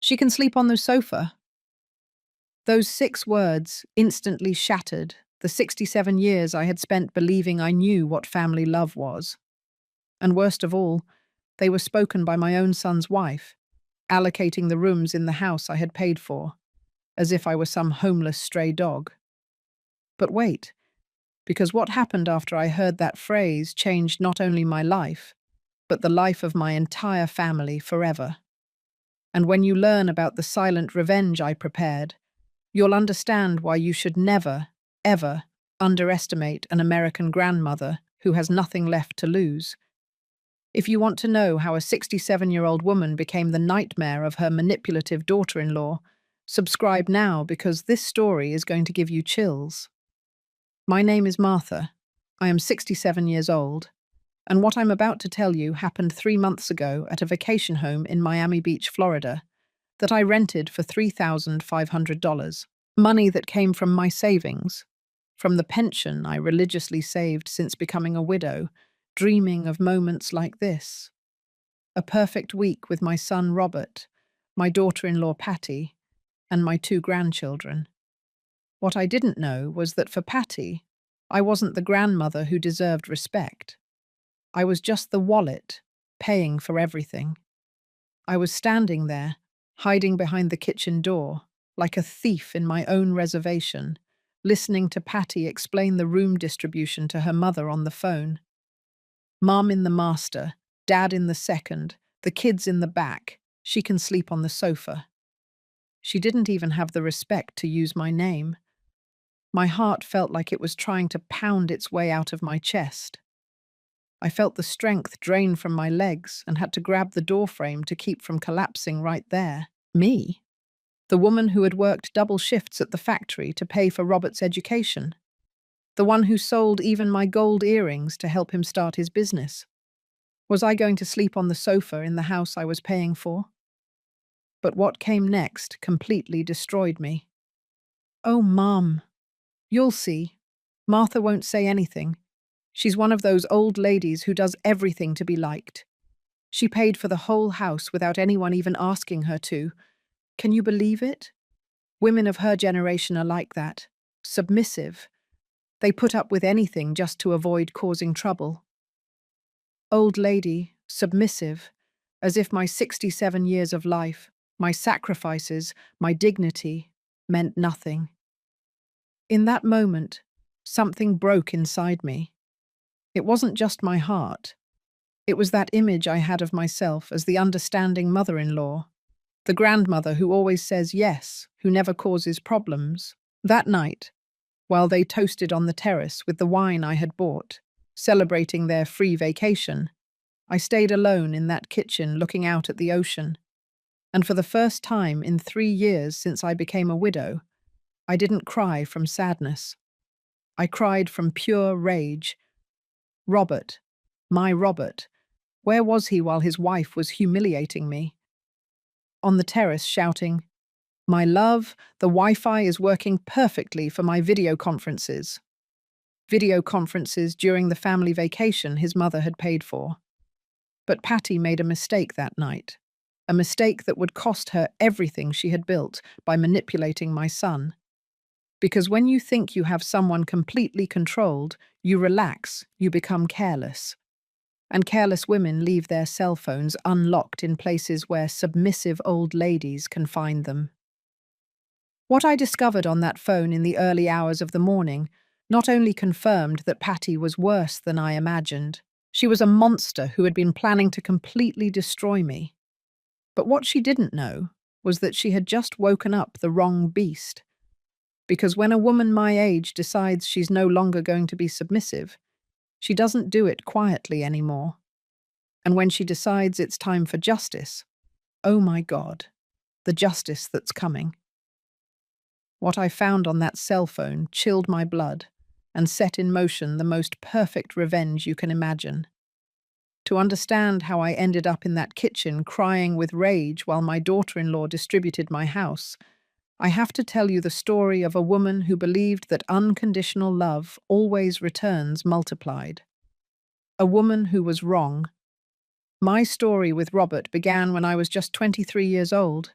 She can sleep on the sofa. Those 6 words instantly shattered the 67 years I had spent believing I knew what family love was. And worst of all, they were spoken by my own son's wife, allocating the rooms in the house I had paid for, as if I were some homeless stray dog. But wait, because what happened after I heard that phrase changed not only my life, but the life of my entire family forever. And when you learn about the silent revenge I prepared, you'll understand why you should never, ever underestimate an American grandmother who has nothing left to lose. If you want to know how a 67-year-old woman became the nightmare of her manipulative daughter-in-law, subscribe now because this story is going to give you chills. My name is Martha. I am 67 years old, and what I'm about to tell you happened 3 months ago at a vacation home in Miami Beach, Florida, that I rented for $3,500. Money that came from my savings, from the pension I religiously saved since becoming a widow, dreaming of moments like this. A perfect week with my son Robert, my daughter-in-law Patty, and my 2 grandchildren. What I didn't know was that for Patty, I wasn't the grandmother who deserved respect. I was just the wallet, paying for everything. I was standing there, hiding behind the kitchen door, like a thief in my own reservation, listening to Patty explain the room distribution to her mother on the phone. Mom in the master, Dad in the second, the kids in the back. She can sleep on the sofa. She didn't even have the respect to use my name. My heart felt like it was trying to pound its way out of my chest. I felt the strength drain from my legs and had to grab the doorframe to keep from collapsing right there. Me? The woman who had worked double shifts at the factory to pay for Robert's education. The one who sold even my gold earrings to help him start his business. Was I going to sleep on the sofa in the house I was paying for? But what came next completely destroyed me. Oh, Mom. You'll see. Martha won't say anything. She's one of those old ladies who does everything to be liked. She paid for the whole house without anyone even asking her to. Can you believe it? Women of her generation are like that. Submissive. They put up with anything just to avoid causing trouble. Old lady, submissive, as if my 67 years of life, my sacrifices, my dignity, meant nothing. In that moment, something broke inside me. It wasn't just my heart. It was that image I had of myself as the understanding mother-in-law, the grandmother who always says yes, who never causes problems. That night, while they toasted on the terrace with the wine I had bought, celebrating their free vacation, I stayed alone in that kitchen looking out at the ocean. And for the first time in 3 years since I became a widow, I didn't cry from sadness. I cried from pure rage. Robert, my Robert, where was he while his wife was humiliating me? On the terrace shouting, "My love, the Wi-Fi is working perfectly for my video conferences." Video conferences during the family vacation his mother had paid for. But Patty made a mistake that night. A mistake that would cost her everything she had built by manipulating my son. Because when you think you have someone completely controlled, you relax, you become careless. And careless women leave their cell phones unlocked in places where submissive old ladies can find them. What I discovered on that phone in the early hours of the morning not only confirmed that Patty was worse than I imagined. She was a monster who had been planning to completely destroy me. But what she didn't know was that she had just woken up the wrong beast. Because when a woman my age decides she's no longer going to be submissive, she doesn't do it quietly anymore. And when she decides it's time for justice, oh my God, the justice that's coming. What I found on that cell phone chilled my blood and set in motion the most perfect revenge you can imagine. To understand how I ended up in that kitchen crying with rage while my daughter-in-law distributed my house, I have to tell you the story of a woman who believed that unconditional love always returns multiplied. A woman who was wrong. My story with Robert began when I was just 23 years old,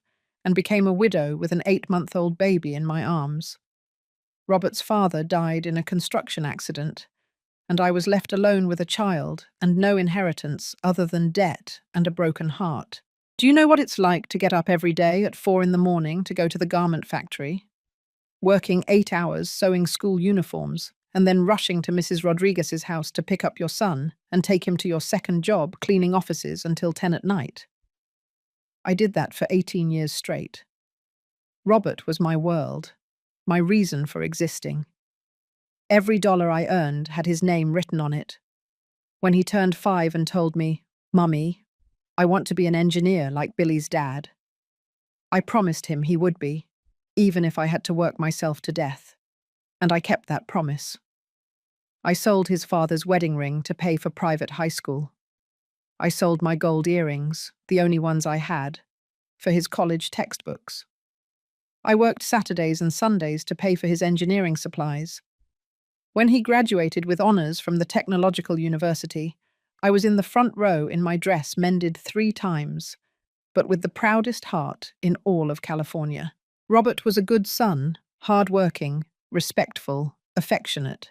and became a widow with an 8-month-old baby in my arms. Robert's father died in a construction accident, and I was left alone with a child and no inheritance other than debt and a broken heart. Do you know what it's like to get up every day at 4 in the morning to go to the garment factory, working 8 hours sewing school uniforms, and then rushing to Mrs. Rodriguez's house to pick up your son and take him to your second job cleaning offices until 10 at night? I did that for 18 years straight. Robert was my world, my reason for existing. Every dollar I earned had his name written on it. When he turned 5 and told me, "Mummy, I want to be an engineer like Billy's dad," I promised him he would be, even if I had to work myself to death. And I kept that promise. I sold his father's wedding ring to pay for private high school. I sold my gold earrings, the only ones I had, for his college textbooks. I worked Saturdays and Sundays to pay for his engineering supplies. When he graduated with honors from the Technological University, I was in the front row in my dress mended 3 times, but with the proudest heart in all of California. Robert was a good son, hard-working, respectful, affectionate.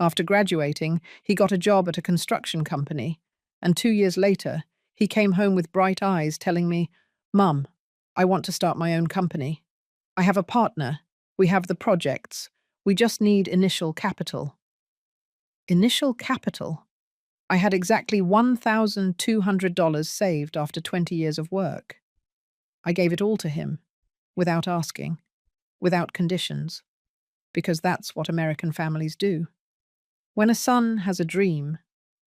After graduating, he got a job at a construction company, and 2 years later, he came home with bright eyes telling me, "Mum, I want to start my own company. I have a partner. We have the projects. We just need initial capital." Initial capital? I had exactly $1,200 saved after 20 years of work. I gave it all to him, without asking, without conditions, because that's what American families do. When a son has a dream,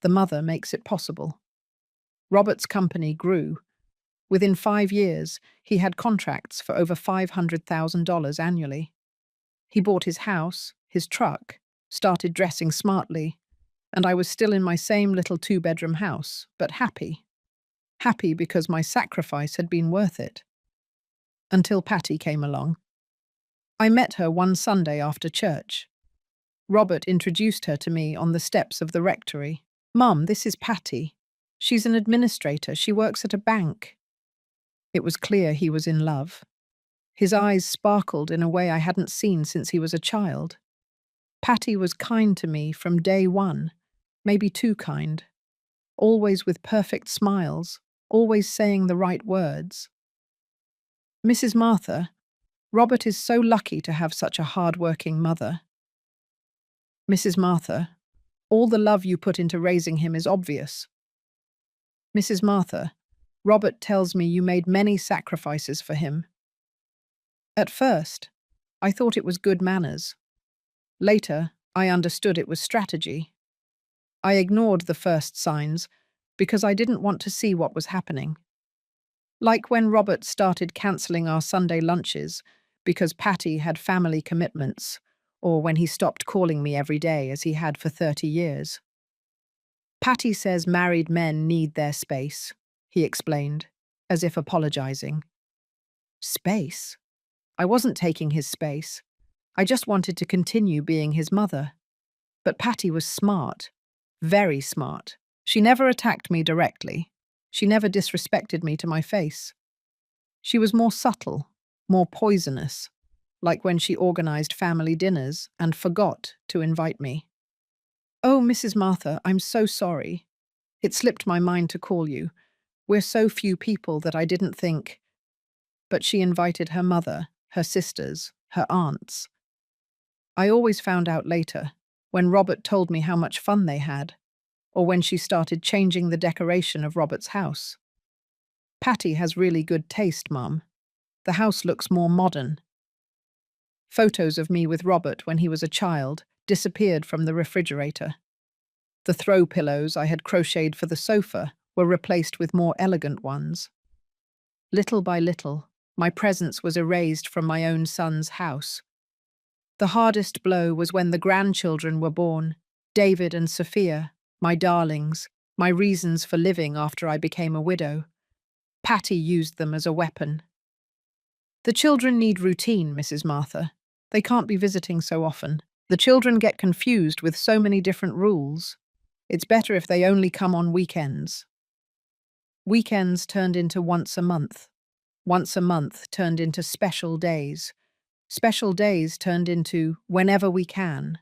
the mother makes it possible. Robert's company grew. Within 5 years, he had contracts for over $500,000 annually. He bought his house, his truck, started dressing smartly, and I was still in my same little 2-bedroom house, but happy. Happy because my sacrifice had been worth it. Until Patty came along. I met her one Sunday after church. Robert introduced her to me on the steps of the rectory. "Mum, this is Patty. She's an administrator. She works at a bank." It was clear he was in love. His eyes sparkled in a way I hadn't seen since he was a child. Patty was kind to me from day one, maybe too kind. Always with perfect smiles, always saying the right words. "Mrs. Martha, Robert is so lucky to have such a hard-working mother." "Mrs. Martha, all the love you put into raising him is obvious." "Mrs. Martha, Robert tells me you made many sacrifices for him." At first, I thought it was good manners. Later, I understood it was strategy. I ignored the first signs because I didn't want to see what was happening. Like when Robert started cancelling our Sunday lunches because Patty had family commitments, or when he stopped calling me every day as he had for 30 years. "Patty says married men need their space," he explained, as if apologizing. Space? I wasn't taking his space. I just wanted to continue being his mother. But Patty was smart, very smart. She never attacked me directly. She never disrespected me to my face. She was more subtle, more poisonous, like when she organized family dinners and forgot to invite me. "Oh, Mrs. Martha, I'm so sorry. It slipped my mind to call you. We're so few people that I didn't think." But she invited her mother, her sisters, her aunts. I always found out later, when Robert told me how much fun they had, or when she started changing the decoration of Robert's house. "Patty has really good taste, Mum. The house looks more modern." Photos of me with Robert when he was a child disappeared from the refrigerator. The throw pillows I had crocheted for the sofa were replaced with more elegant ones. Little by little, my presence was erased from my own son's house. The hardest blow was when the grandchildren were born, David and Sophia, my darlings, my reasons for living after I became a widow. Patty used them as a weapon. "The children need routine, Mrs. Martha. They can't be visiting so often. The children get confused with so many different rules. It's better if they only come on weekends." Weekends turned into once a month. Once a month turned into special days. Special days turned into whenever we can.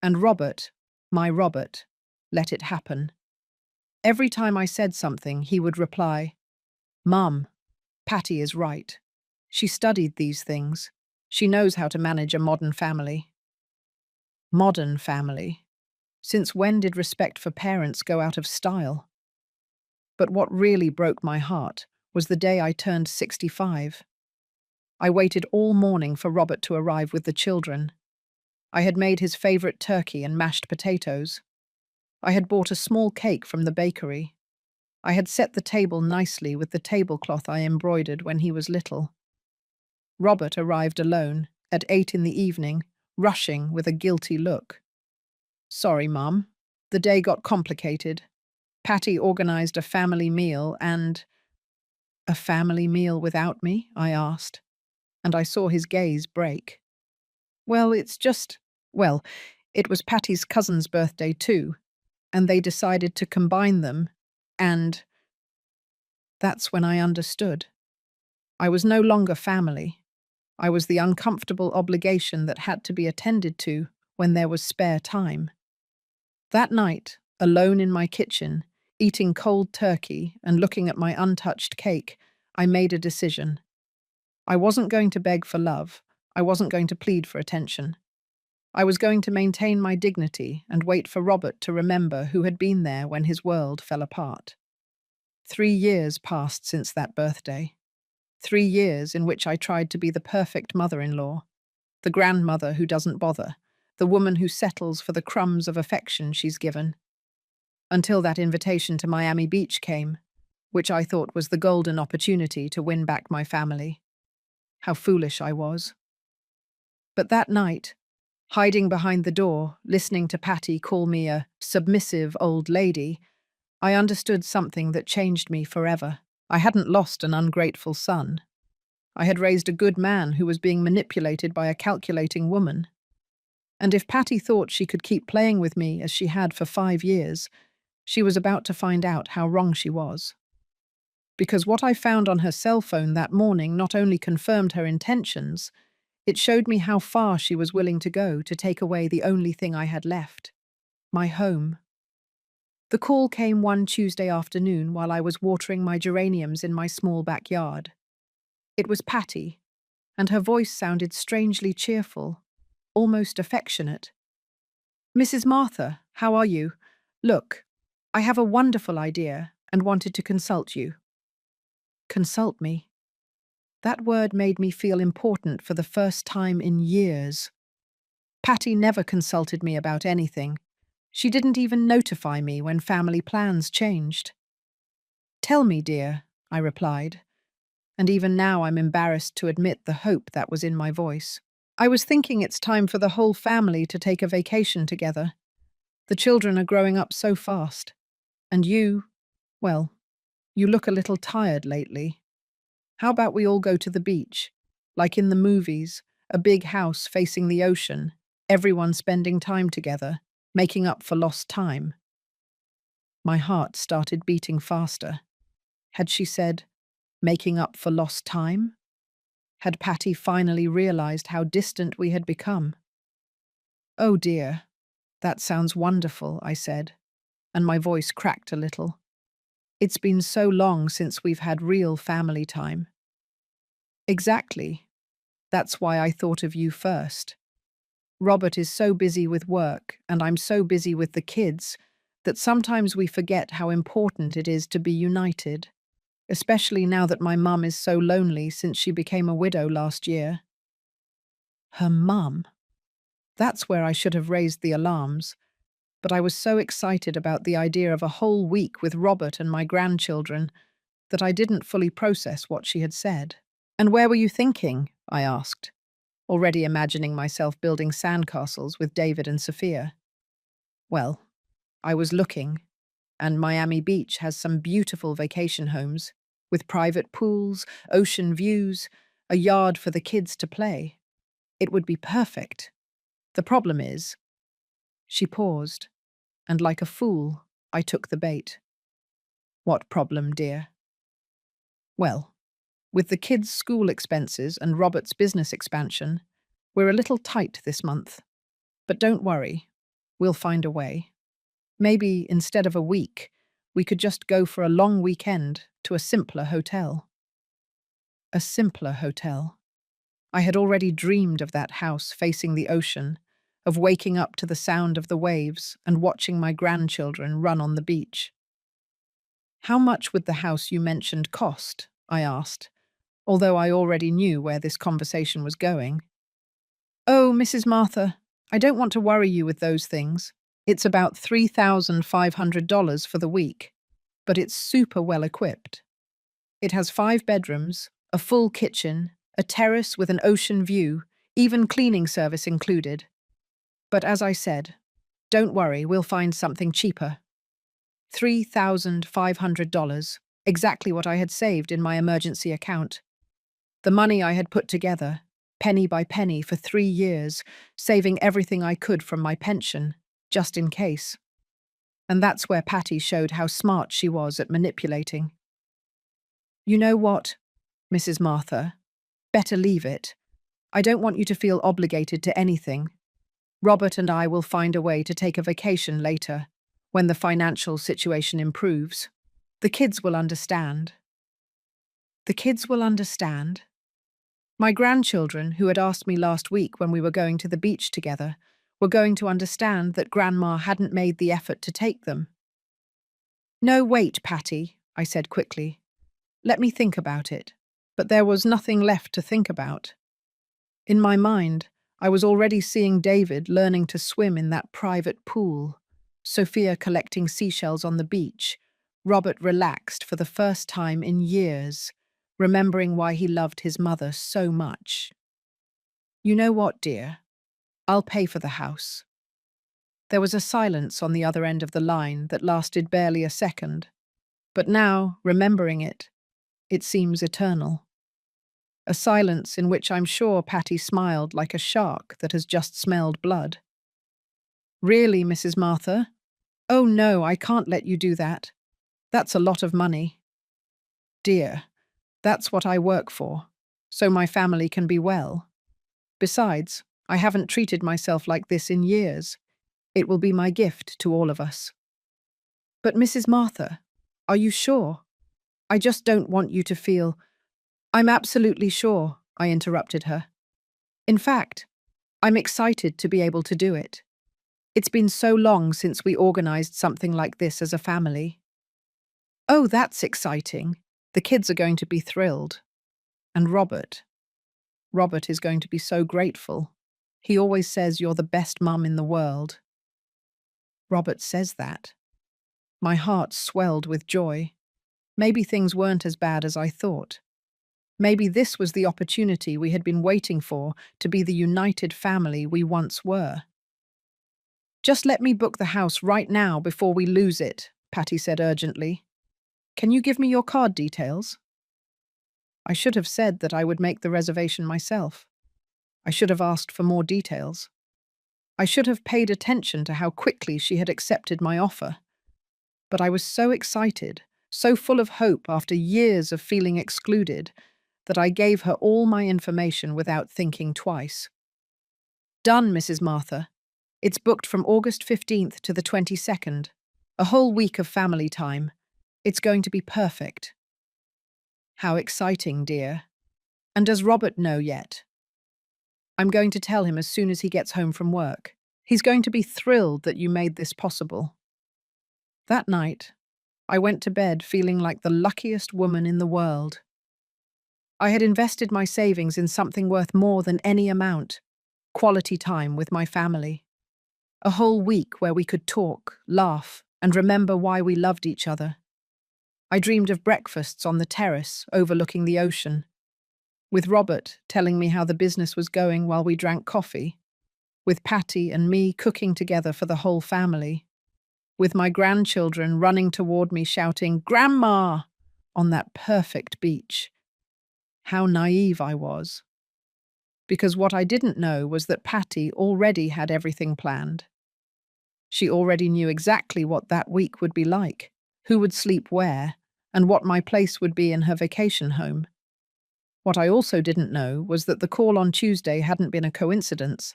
And Robert, my Robert, let it happen. Every time I said something, he would reply, "Mum, Patty is right. She studied these things. She knows how to manage a modern family." Modern family. Since when did respect for parents go out of style? But what really broke my heart was the day I turned 65. I waited all morning for Robert to arrive with the children. I had made his favorite turkey and mashed potatoes. I had bought a small cake from the bakery. I had set the table nicely with the tablecloth I embroidered when he was little. Robert arrived alone, at 8 in the evening, rushing with a guilty look. "Sorry, Mum. The day got complicated. Patty organized a family meal and—" "A family meal without me?" I asked, and I saw his gaze break. "Well, well, it was Patty's cousin's birthday too, and they decided to combine them, and—" That's when I understood. I was no longer family. I was the uncomfortable obligation that had to be attended to when there was spare time. That night, alone in my kitchen, eating cold turkey and looking at my untouched cake, I made a decision. I wasn't going to beg for love. I wasn't going to plead for attention. I was going to maintain my dignity and wait for Robert to remember who had been there when his world fell apart. 3 years passed since that birthday. 3 years in which I tried to be the perfect mother-in-law, the grandmother who doesn't bother, the woman who settles for the crumbs of affection she's given. Until that invitation to Miami Beach came, which I thought was the golden opportunity to win back my family. How foolish I was. But that night, hiding behind the door, listening to Patty call me a submissive old lady, I understood something that changed me forever. I hadn't lost an ungrateful son. I had raised a good man who was being manipulated by a calculating woman. And if Patty thought she could keep playing with me as she had for 5 years, she was about to find out how wrong she was. Because what I found on her cell phone that morning not only confirmed her intentions, it showed me how far she was willing to go to take away the only thing I had left, my home. The call came one Tuesday afternoon while I was watering my geraniums in my small backyard. It was Patty, and her voice sounded strangely cheerful, almost affectionate. "Mrs. Martha, how are you? Look, I have a wonderful idea and wanted to consult you." Consult me. That word made me feel important for the first time in years. Patty never consulted me about anything. She didn't even notify me when family plans changed. "Tell me, dear," I replied, and even now I'm embarrassed to admit the hope that was in my voice. "I was thinking it's time for the whole family to take a vacation together. The children are growing up so fast. And well, you look a little tired lately. How about we all go to the beach? Like in the movies, a big house facing the ocean, everyone spending time together, making up for lost time." My heart started beating faster. Had she said, making up for lost time? Had Patty finally realized how distant we had become? "Oh dear, that sounds wonderful," I said, and my voice cracked a little. "It's been so long since we've had real family time." "Exactly. That's why I thought of you first. Robert is so busy with work, and I'm so busy with the kids, that sometimes we forget how important it is to be united, especially now that my mum is so lonely since she became a widow last year." Her mum? That's where I should have raised the alarms, but I was so excited about the idea of a whole week with Robert and my grandchildren that I didn't fully process what she had said. "And where were you thinking?" I asked, already imagining myself building sandcastles with David and Sophia. "Well, I was looking, and Miami Beach has some beautiful vacation homes, with private pools, ocean views, a yard for the kids to play. It would be perfect. The problem is—" She paused, and like a fool, I took the bait. "What problem, dear?" "Well, With the kids' school expenses and Robert's business expansion, we're a little tight this month. But don't worry, we'll find a way. Maybe instead of a week, we could just go for a long weekend to a simpler hotel. A simpler hotel. I had already dreamed of that house facing the ocean, of waking up to the sound of the waves and watching my grandchildren run on the beach. How much would the house you mentioned cost? I asked, although I already knew where this conversation was going. Oh, Mrs. Martha, I don't want to worry you with those things. It's about $3,500 for the week, but it's super well equipped. It has 5 bedrooms, a full kitchen, a terrace with an ocean view, even cleaning service included. But as I said, don't worry, we'll find something cheaper. $3,500, exactly what I had saved in my emergency account. The money I had put together, penny by penny for 3 years, saving everything I could from my pension, just in case. And that's where Patty showed how smart she was at manipulating. You know what, Mrs. Martha? Better leave it. I don't want you to feel obligated to anything. Robert and I will find a way to take a vacation later, when the financial situation improves. The kids will understand. The kids will understand? My grandchildren, who had asked me last week when we were going to the beach together, were going to understand that Grandma hadn't made the effort to take them. No, wait, Patty, I said quickly. Let me think about it. But there was nothing left to think about. In my mind, I was already seeing David learning to swim in that private pool, Sophia collecting seashells on the beach, Robert relaxed for the first time in years, remembering why he loved his mother so much. You know what, dear? I'll pay for the house. There was a silence on the other end of the line that lasted barely a second, but now, remembering it, it seems eternal. A silence in which I'm sure Patty smiled like a shark that has just smelled blood. Really, Mrs. Martha? Oh no, I can't let you do that. That's a lot of money. Dear, that's what I work for, so my family can be well. Besides, I haven't treated myself like this in years. It will be my gift to all of us. But Mrs. Martha, are you sure? I just don't want you to feel— I'm absolutely sure, I interrupted her. In fact, I'm excited to be able to do it. It's been so long since we organized something like this as a family. Oh, that's exciting. The kids are going to be thrilled. And Robert is going to be so grateful. He always says you're the best mum in the world. Robert says that. My heart swelled with joy. Maybe things weren't as bad as I thought. Maybe this was the opportunity we had been waiting for to be the united family we once were. Just let me book the house right now before we lose it, Patty said urgently. Can you give me your card details? I should have said that I would make the reservation myself. I should have asked for more details. I should have paid attention to how quickly she had accepted my offer. But I was so excited, so full of hope after years of feeling excluded, that I gave her all my information without thinking twice. Done, Mrs. Martha. It's booked from August 15th to the 22nd, a whole week of family time. It's going to be perfect. How exciting, dear. And does Robert know yet? I'm going to tell him as soon as he gets home from work. He's going to be thrilled that you made this possible. That night, I went to bed feeling like the luckiest woman in the world. I had invested my savings in something worth more than any amount: quality time with my family. A whole week where we could talk, laugh, and remember why we loved each other. I dreamed of breakfasts on the terrace overlooking the ocean, with Robert telling me how the business was going while we drank coffee, with Patty and me cooking together for the whole family, with my grandchildren running toward me shouting, "Grandma!" on that perfect beach. How naive I was. Because what I didn't know was that Patty already had everything planned. She already knew exactly what that week would be like, who would sleep where, and what my place would be in her vacation home. What I also didn't know was that the call on Tuesday hadn't been a coincidence,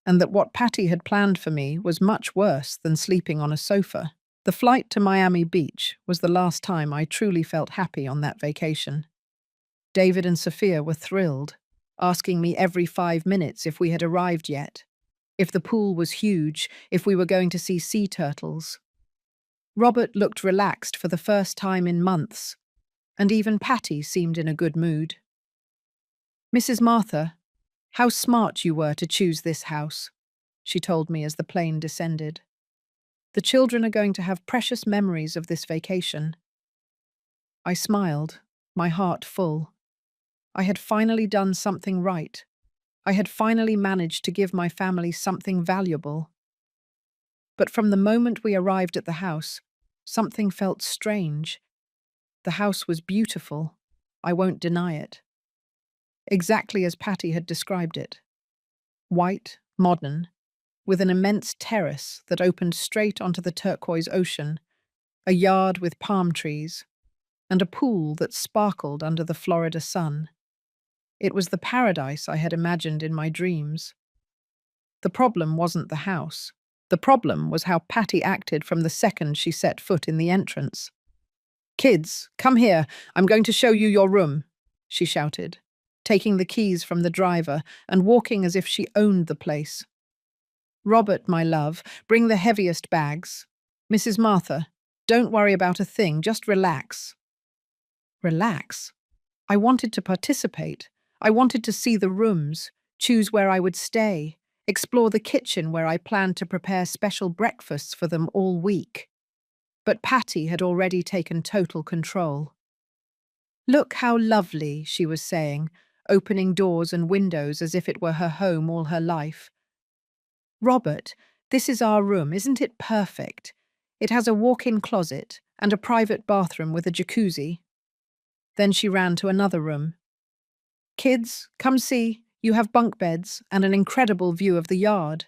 and that what Patty had planned for me was much worse than sleeping on a sofa. The flight to Miami Beach was the last time I truly felt happy on that vacation. David and Sophia were thrilled, asking me every 5 minutes if we had arrived yet, if the pool was huge, if we were going to see sea turtles. Robert looked relaxed for the first time in months, and even Patty seemed in a good mood. "Mrs. Martha, how smart you were to choose this house," she told me as the plane descended. "The children are going to have precious memories of this vacation." I smiled, my heart full. I had finally done something right. I had finally managed to give my family something valuable. But from the moment we arrived at the house, something felt strange. The house was beautiful. I won't deny it. Exactly as Patty had described it. White, modern, with an immense terrace that opened straight onto the turquoise ocean, a yard with palm trees, and a pool that sparkled under the Florida sun. It was the paradise I had imagined in my dreams. The problem wasn't the house. The problem was how Patty acted from the second she set foot in the entrance. "Kids, come here. I'm going to show you your room," she shouted, taking the keys from the driver and walking as if she owned the place. "Robert, my love, bring the heaviest bags. Mrs. Martha, don't worry about a thing, just relax." Relax? I wanted to participate. I wanted to see the rooms, choose where I would stay, explore the kitchen where I planned to prepare special breakfasts for them all week. But Patty had already taken total control. "Look how lovely," she was saying, opening doors and windows as if it were her home all her life. "Robert, this is our room, isn't it perfect? It has a walk-in closet and a private bathroom with a jacuzzi." Then she ran to another room. "Kids, come see, you have bunk beds and an incredible view of the yard."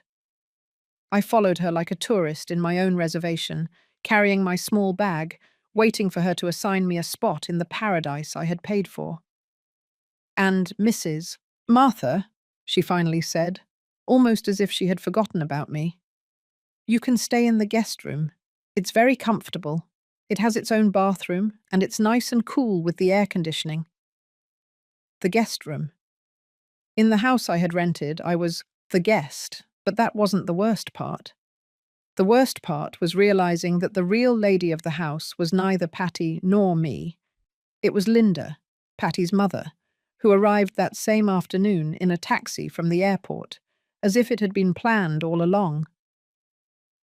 I followed her like a tourist in my own reservation, carrying my small bag, waiting for her to assign me a spot in the paradise I had paid for. "And Mrs. Martha," she finally said, almost as if she had forgotten about me, "you can stay in the guest room. It's very comfortable. It has its own bathroom, and it's nice and cool with the air conditioning." The guest room. In the house I had rented, I was the guest, but that wasn't the worst part. The worst part was realizing that the real lady of the house was neither Patty nor me. It was Linda, Patty's mother, who arrived that same afternoon in a taxi from the airport, as if it had been planned all along.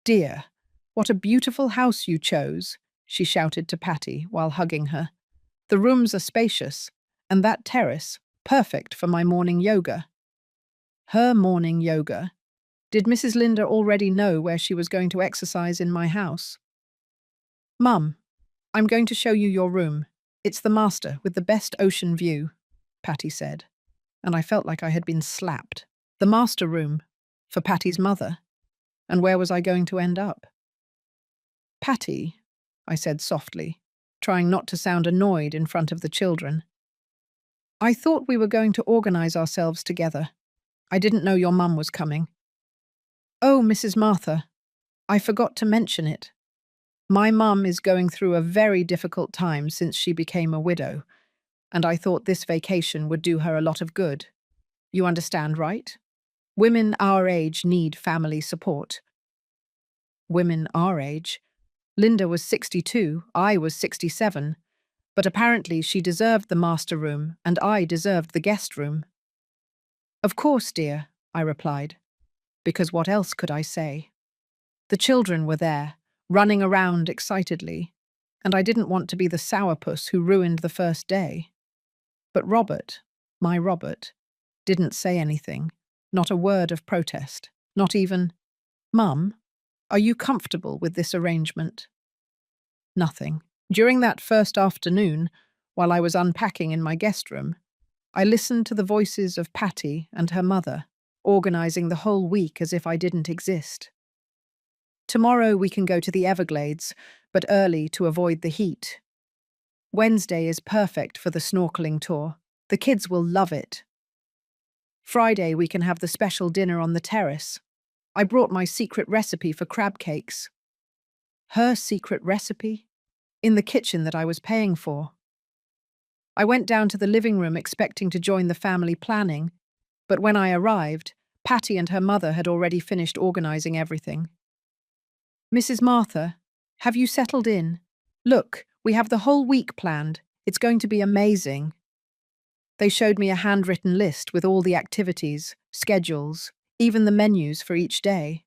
"Dear, what a beautiful house you chose," she shouted to Patty while hugging her. "The rooms are spacious, and that terrace, perfect for my morning yoga." Her morning yoga. Did Mrs. Linda already know where she was going to exercise in my house? "Mum, I'm going to show you your room. It's the master with the best ocean view," Patty said, and I felt like I had been slapped. The master room, for Patty's mother. And where was I going to end up? "Patty," I said softly, trying not to sound annoyed in front of the children. "I thought we were going to organize ourselves together. I didn't know your mum was coming." "Oh, Mrs. Martha, I forgot to mention it. My mum is going through a very difficult time since she became a widow, and I thought this vacation would do her a lot of good. You understand, right? Women our age need family support." Women our age? Linda was 62, I was 67, but apparently she deserved the master room and I deserved the guest room. "Of course, dear," I replied, because what else could I say? The children were there, running around excitedly, and I didn't want to be the sourpuss who ruined the first day. But Robert, my Robert, didn't say anything, not a word of protest, not even, "Mum, are you comfortable with this arrangement?" Nothing. During that first afternoon, while I was unpacking in my guest room, I listened to the voices of Patty and her mother, organizing the whole week as if I didn't exist. "Tomorrow we can go to the Everglades, but early to avoid the heat. Wednesday is perfect for the snorkeling tour. The kids will love it. Friday, we can have the special dinner on the terrace. I brought my secret recipe for crab cakes. Her secret recipe? In the kitchen that I was paying for. I went down to the living room expecting to join the family planning, but when I arrived, Patty and her mother had already finished organizing everything. Mrs. Martha, have you settled in? Look, we have the whole week planned. It's going to be amazing. They showed me a handwritten list with all the activities, schedules, even the menus for each day.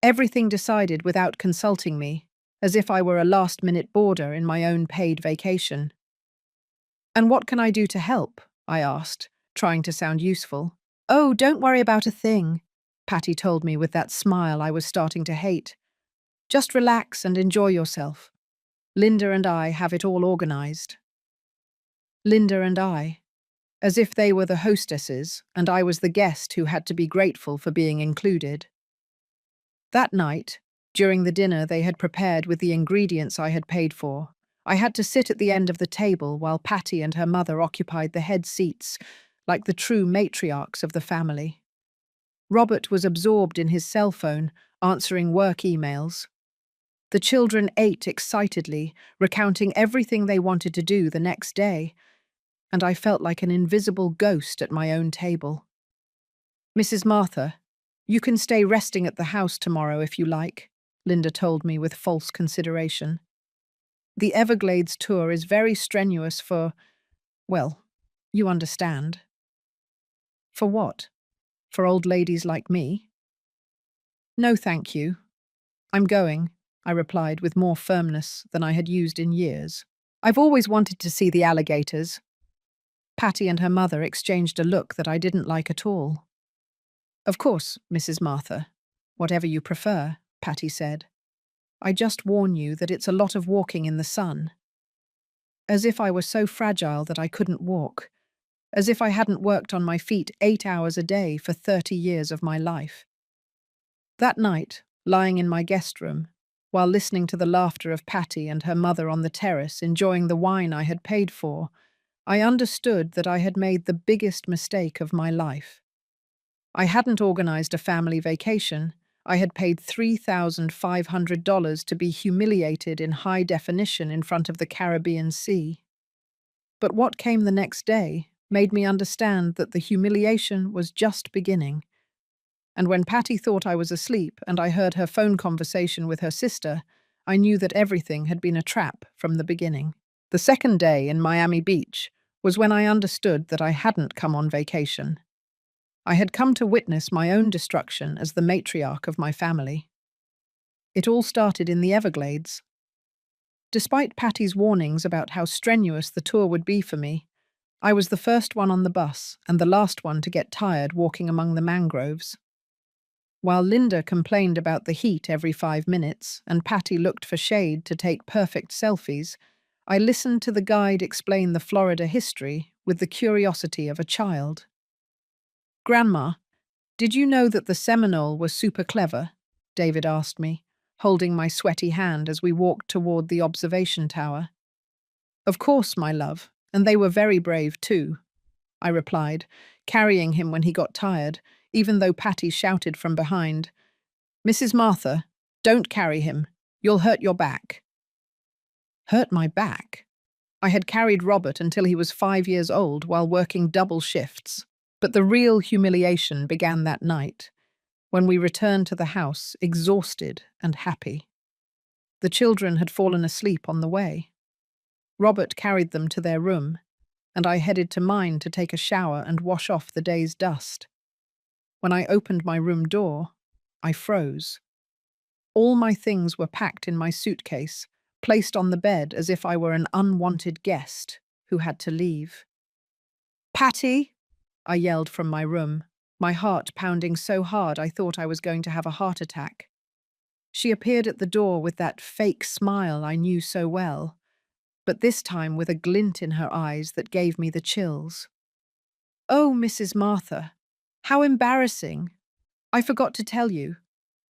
Everything decided without consulting me, as if I were a last-minute boarder in my own paid vacation. And what can I do to help? I asked, trying to sound useful. Oh, don't worry about a thing, Patty told me with that smile I was starting to hate. Just relax and enjoy yourself. Linda and I have it all organized. Linda and I, as if they were the hostesses and I was the guest who had to be grateful for being included. That night, during the dinner they had prepared with the ingredients I had paid for, I had to sit at the end of the table while Patty and her mother occupied the head seats, like the true matriarchs of the family. Robert was absorbed in his cell phone, answering work emails. The children ate excitedly, recounting everything they wanted to do the next day, and I felt like an invisible ghost at my own table. Mrs. Martha, you can stay resting at the house tomorrow if you like, Linda told me with false consideration. The Everglades tour is very strenuous for, well, you understand. For what? For old ladies like me? No, thank you. I'm going, I replied with more firmness than I had used in years. I've always wanted to see the alligators. Patty and her mother exchanged a look that I didn't like at all. Of course, Mrs. Martha. Whatever you prefer, Patty said. I just warn you that it's a lot of walking in the sun. As if I were so fragile that I couldn't walk. As if I hadn't worked on my feet 8 hours a day for 30 years of my life. That night, lying in my guest room, while listening to the laughter of Patty and her mother on the terrace enjoying the wine I had paid for, I understood that I had made the biggest mistake of my life. I hadn't organized a family vacation. I had paid $3,500 to be humiliated in high definition in front of the Caribbean Sea. But what came the next day made me understand that the humiliation was just beginning. And when Patty thought I was asleep and I heard her phone conversation with her sister, I knew that everything had been a trap from the beginning. The second day in Miami Beach was when I understood that I hadn't come on vacation. I had come to witness my own destruction as the matriarch of my family. It all started in the Everglades. Despite Patty's warnings about how strenuous the tour would be for me, I was the first one on the bus and the last one to get tired walking among the mangroves. While Linda complained about the heat every 5 minutes and Patty looked for shade to take perfect selfies, I listened to the guide explain the Florida history with the curiosity of a child. Grandma, did you know that the Seminole were super clever? David asked me, holding my sweaty hand as we walked toward the observation tower. Of course, my love, and they were very brave too, I replied, carrying him when he got tired, even though Patty shouted from behind, Mrs. Martha, don't carry him. You'll hurt your back. Hurt my back? I had carried Robert until he was 5 years old while working double shifts. But the real humiliation began that night, when we returned to the house, exhausted and happy. The children had fallen asleep on the way. Robert carried them to their room, and I headed to mine to take a shower and wash off the day's dust. When I opened my room door, I froze. All my things were packed in my suitcase, placed on the bed as if I were an unwanted guest who had to leave. Patty! I yelled from my room, my heart pounding so hard I thought I was going to have a heart attack. She appeared at the door with that fake smile I knew so well, but this time with a glint in her eyes that gave me the chills. Oh, Mrs. Martha, how embarrassing. I forgot to tell you.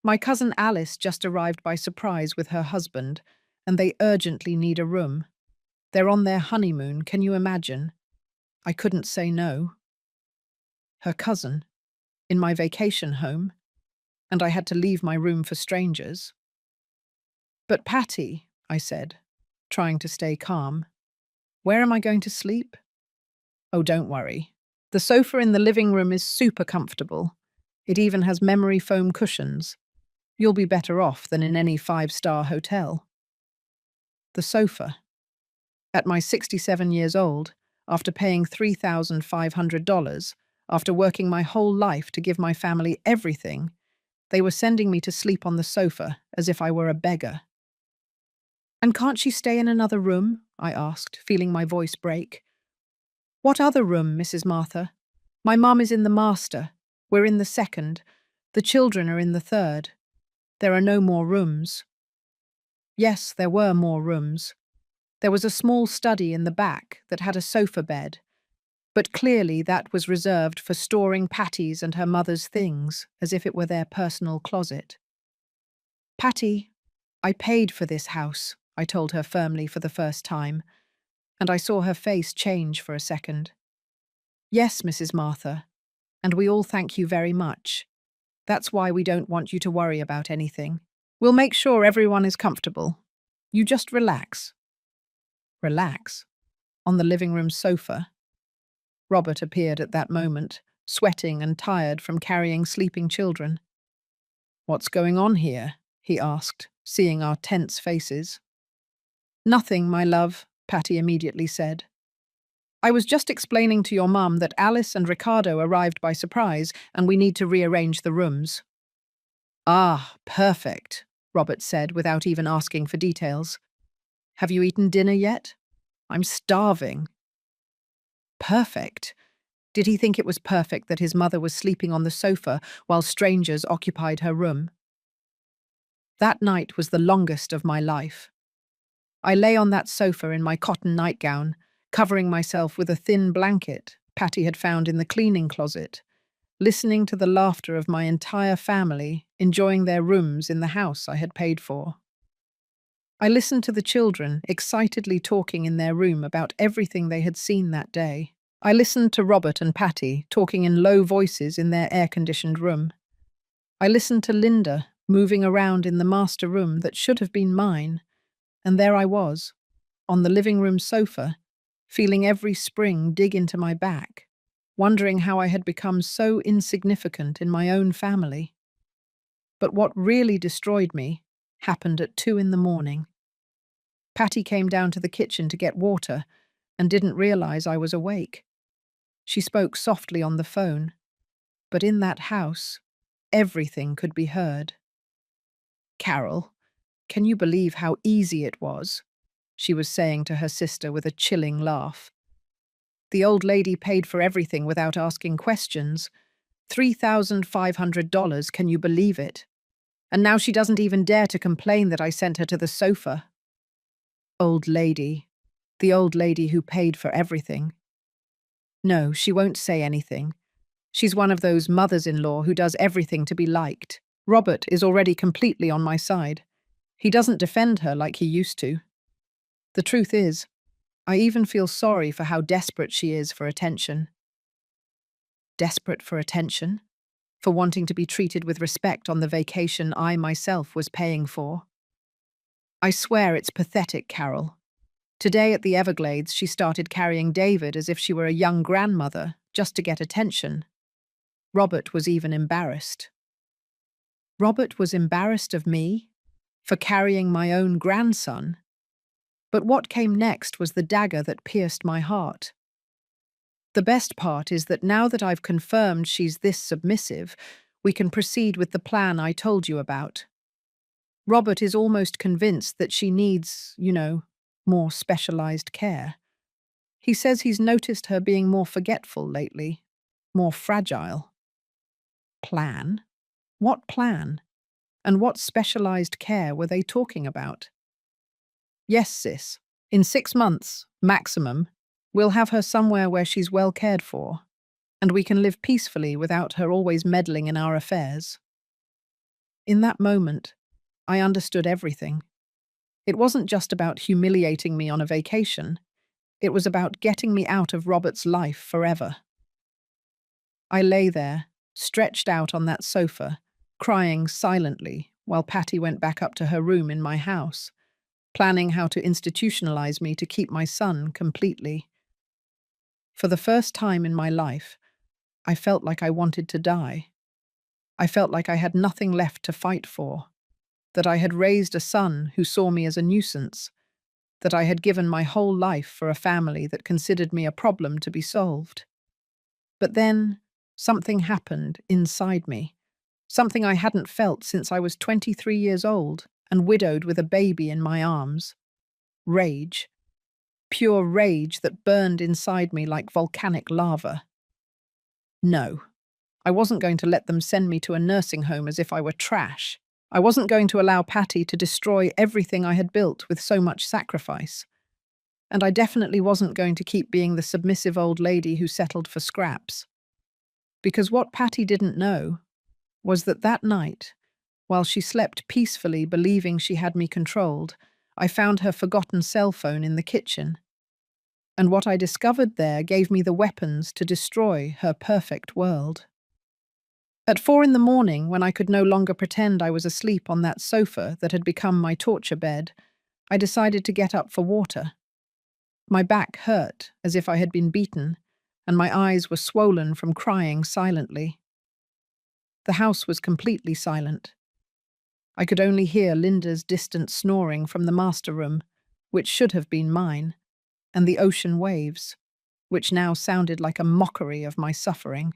My cousin Alice just arrived by surprise with her husband, and they urgently need a room. They're on their honeymoon, can you imagine? I couldn't say no. Her cousin, in my vacation home, and I had to leave my room for strangers. But Patty, I said, trying to stay calm, where am I going to sleep? Oh, don't worry. The sofa in the living room is super comfortable. It even has memory foam cushions. You'll be better off than in any five-star hotel. The sofa. At my 67 years old, after paying $3,500, after working my whole life to give my family everything, they were sending me to sleep on the sofa as if I were a beggar. And can't she stay in another room? I asked, feeling my voice break. What other room, Mrs. Martha? My mum is in the master. We're in the second. The children are in the third. There are no more rooms. Yes, there were more rooms. There was a small study in the back that had a sofa bed, but clearly that was reserved for storing Patty's and her mother's things, as if it were their personal closet. Patty, I paid for this house, I told her firmly for the first time, and I saw her face change for a second. Yes, Mrs. Martha, and we all thank you very much. That's why we don't want you to worry about anything. We'll make sure everyone is comfortable. You just relax. Relax? On the living room sofa? Robert appeared at that moment, sweating and tired from carrying sleeping children. What's going on here? He asked, seeing our tense faces. Nothing, my love, Patty immediately said. I was just explaining to your mum that Alice and Ricardo arrived by surprise and we need to rearrange the rooms. Ah, perfect, Robert said without even asking for details. Have you eaten dinner yet? I'm starving. Perfect. Did he think it was perfect that his mother was sleeping on the sofa while strangers occupied her room? That night was the longest of my life. I lay on that sofa in my cotton nightgown, covering myself with a thin blanket Patty had found in the cleaning closet, listening to the laughter of my entire family, enjoying their rooms in the house I had paid for. I listened to the children excitedly talking in their room about everything they had seen that day. I listened to Robert and Patty talking in low voices in their air-conditioned room. I listened to Linda moving around in the master room that should have been mine, and there I was, on the living room sofa, feeling every spring dig into my back, wondering how I had become so insignificant in my own family. But what really destroyed me happened at 2 in the morning. Patty came down to the kitchen to get water and didn't realize I was awake. She spoke softly on the phone, but in that house, everything could be heard. Carol, can you believe how easy it was? She was saying to her sister with a chilling laugh. The old lady paid for everything without asking questions. $3,500, can you believe it? And now she doesn't even dare to complain that I sent her to the sofa. Old lady. The old lady who paid for everything. No, she won't say anything. She's one of those mothers-in-law who does everything to be liked. Robert is already completely on my side. He doesn't defend her like he used to. The truth is, I even feel sorry for how desperate she is for attention. Desperate for attention? For wanting to be treated with respect on the vacation I myself was paying for? I swear it's pathetic, Carol. Today at the Everglades, she started carrying David as if she were a young grandmother, just to get attention. Robert was even embarrassed. Robert was embarrassed of me? For carrying my own grandson? But what came next was the dagger that pierced my heart. The best part is that now that I've confirmed she's this submissive, we can proceed with the plan I told you about. Robert is almost convinced that she needs, more specialized care. He says he's noticed her being more forgetful lately, more fragile. Plan? What plan? And what specialized care were they talking about? Yes, sis. In 6 months, maximum, we'll have her somewhere where she's well cared for, and we can live peacefully without her always meddling in our affairs. In that moment, I understood everything. It wasn't just about humiliating me on a vacation. It was about getting me out of Robert's life forever. I lay there, stretched out on that sofa, crying silently while Patty went back up to her room in my house, planning how to institutionalize me to keep my son completely. For the first time in my life, I felt like I wanted to die. I felt like I had nothing left to fight for, that I had raised a son who saw me as a nuisance, that I had given my whole life for a family that considered me a problem to be solved. But then, something happened inside me, something I hadn't felt since I was 23 years old and widowed with a baby in my arms. Rage. Pure rage that burned inside me like volcanic lava. No, I wasn't going to let them send me to a nursing home as if I were trash. I wasn't going to allow Patty to destroy everything I had built with so much sacrifice. And I definitely wasn't going to keep being the submissive old lady who settled for scraps. Because what Patty didn't know was that that night, while she slept peacefully believing she had me controlled, I found her forgotten cell phone in the kitchen. And what I discovered there gave me the weapons to destroy her perfect world. At 4 in the morning, when I could no longer pretend I was asleep on that sofa that had become my torture bed, I decided to get up for water. My back hurt, as if I had been beaten, and my eyes were swollen from crying silently. The house was completely silent. I could only hear Linda's distant snoring from the master room, which should have been mine, and the ocean waves, which now sounded like a mockery of my suffering.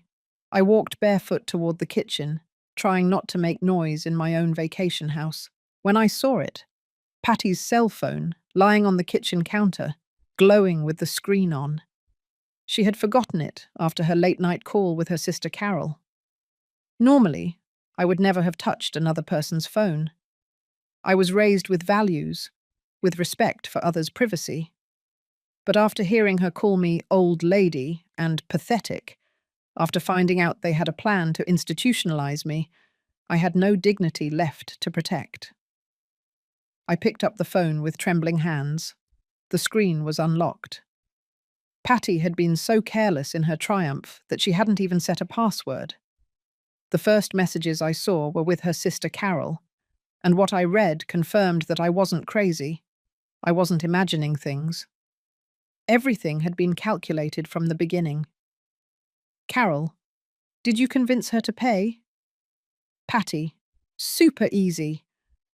I walked barefoot toward the kitchen, trying not to make noise in my own vacation house, when I saw it, Patty's cell phone lying on the kitchen counter, glowing with the screen on. She had forgotten it after her late-night call with her sister Carol. Normally, I would never have touched another person's phone. I was raised with values, with respect for others' privacy. But after hearing her call me old lady and pathetic, after finding out they had a plan to institutionalize me, I had no dignity left to protect. I picked up the phone with trembling hands. The screen was unlocked. Patty had been so careless in her triumph that she hadn't even set a password. The first messages I saw were with her sister Carol, and what I read confirmed that I wasn't crazy. I wasn't imagining things. Everything had been calculated from the beginning. Carol, did you convince her to pay? Patty, super easy.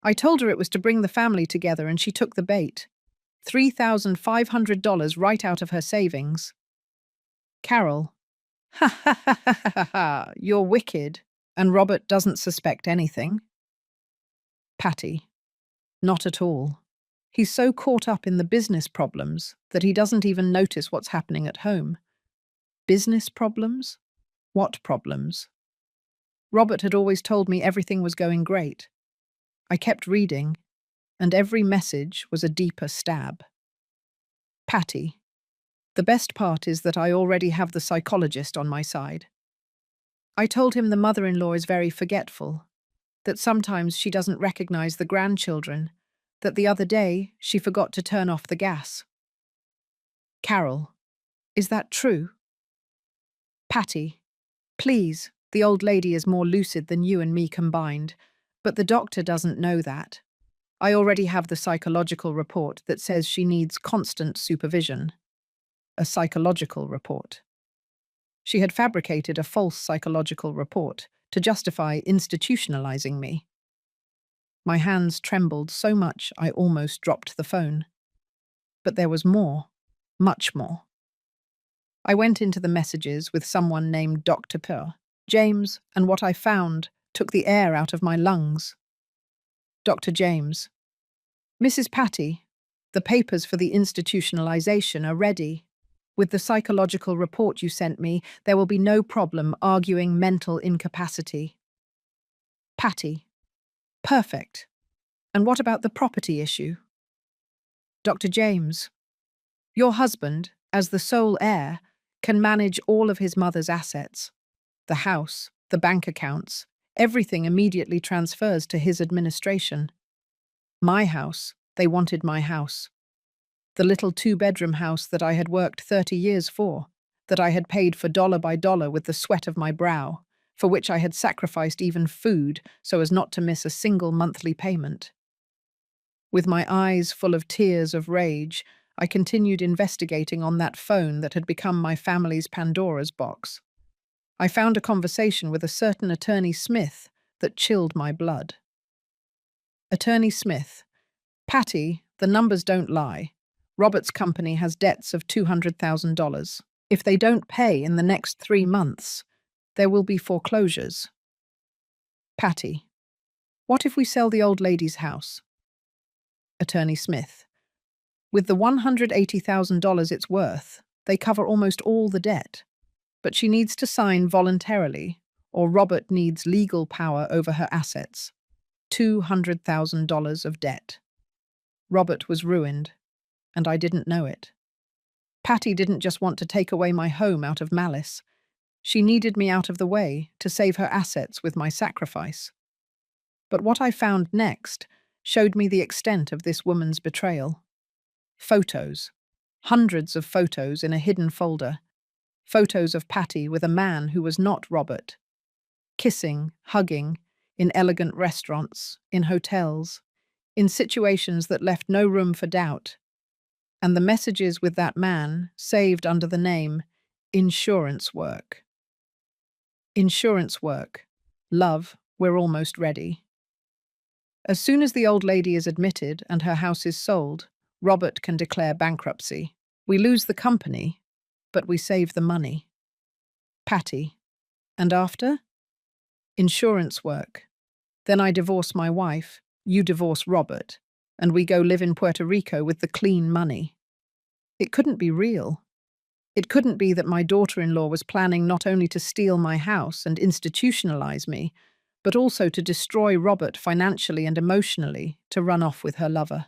I told her it was to bring the family together and she took the bait. $3,500 right out of her savings. Carol, ha ha ha ha ha ha, you're wicked, and Robert doesn't suspect anything. Patty, not at all. He's so caught up in the business problems that he doesn't even notice what's happening at home. Business problems? What problems? Robert had always told me everything was going great. I kept reading, and every message was a deeper stab. Patty, the best part is that I already have the psychologist on my side. I told him the mother-in-law is very forgetful, that sometimes she doesn't recognize the grandchildren, that the other day she forgot to turn off the gas. Carol, is that true? Patty, please, the old lady is more lucid than you and me combined, but the doctor doesn't know that. I already have the psychological report that says she needs constant supervision. A psychological report. She had fabricated a false psychological report to justify institutionalizing me. My hands trembled so much I almost dropped the phone. But there was more, much more. I went into the messages with someone named Dr. Purr, James, and what I found took the air out of my lungs. Dr. James, Mrs. Patty, the papers for the institutionalization are ready. With the psychological report you sent me, there will be no problem arguing mental incapacity. Patty, perfect. And what about the property issue? Dr. James, your husband, as the sole heir, can manage all of his mother's assets. The house, the bank accounts, everything immediately transfers to his administration. My house, they wanted my house. The little two-bedroom house that I had worked 30 years for, that I had paid for dollar by dollar with the sweat of my brow, for which I had sacrificed even food so as not to miss a single monthly payment. With my eyes full of tears of rage, I continued investigating on that phone that had become my family's Pandora's box. I found a conversation with a certain Attorney Smith that chilled my blood. Attorney Smith: Patty, the numbers don't lie. Robert's company has debts of $200,000. If they don't pay in the next 3 months, there will be foreclosures. Patty: What if we sell the old lady's house? Attorney Smith: With the $180,000 it's worth, they cover almost all the debt. But she needs to sign voluntarily, or Robert needs legal power over her assets. $200,000 of debt. Robert was ruined, and I didn't know it. Patty didn't just want to take away my home out of malice. She needed me out of the way to save her assets with my sacrifice. But what I found next showed me the extent of this woman's betrayal. Photos. Hundreds of photos in a hidden folder. Photos of Patty with a man who was not Robert. Kissing, hugging, in elegant restaurants, in hotels, in situations that left no room for doubt. And the messages with that man saved under the name insurance work. Insurance work. Love, we're almost ready. As soon as the old lady is admitted and her house is sold, Robert can declare bankruptcy. We lose the company, but we save the money. Patty: And after? Insurance work. Then I divorce my wife, you divorce Robert, and we go live in Puerto Rico with the clean money. It couldn't be real. It couldn't be that my daughter-in-law was planning not only to steal my house and institutionalize me, but also to destroy Robert financially and emotionally to run off with her lover.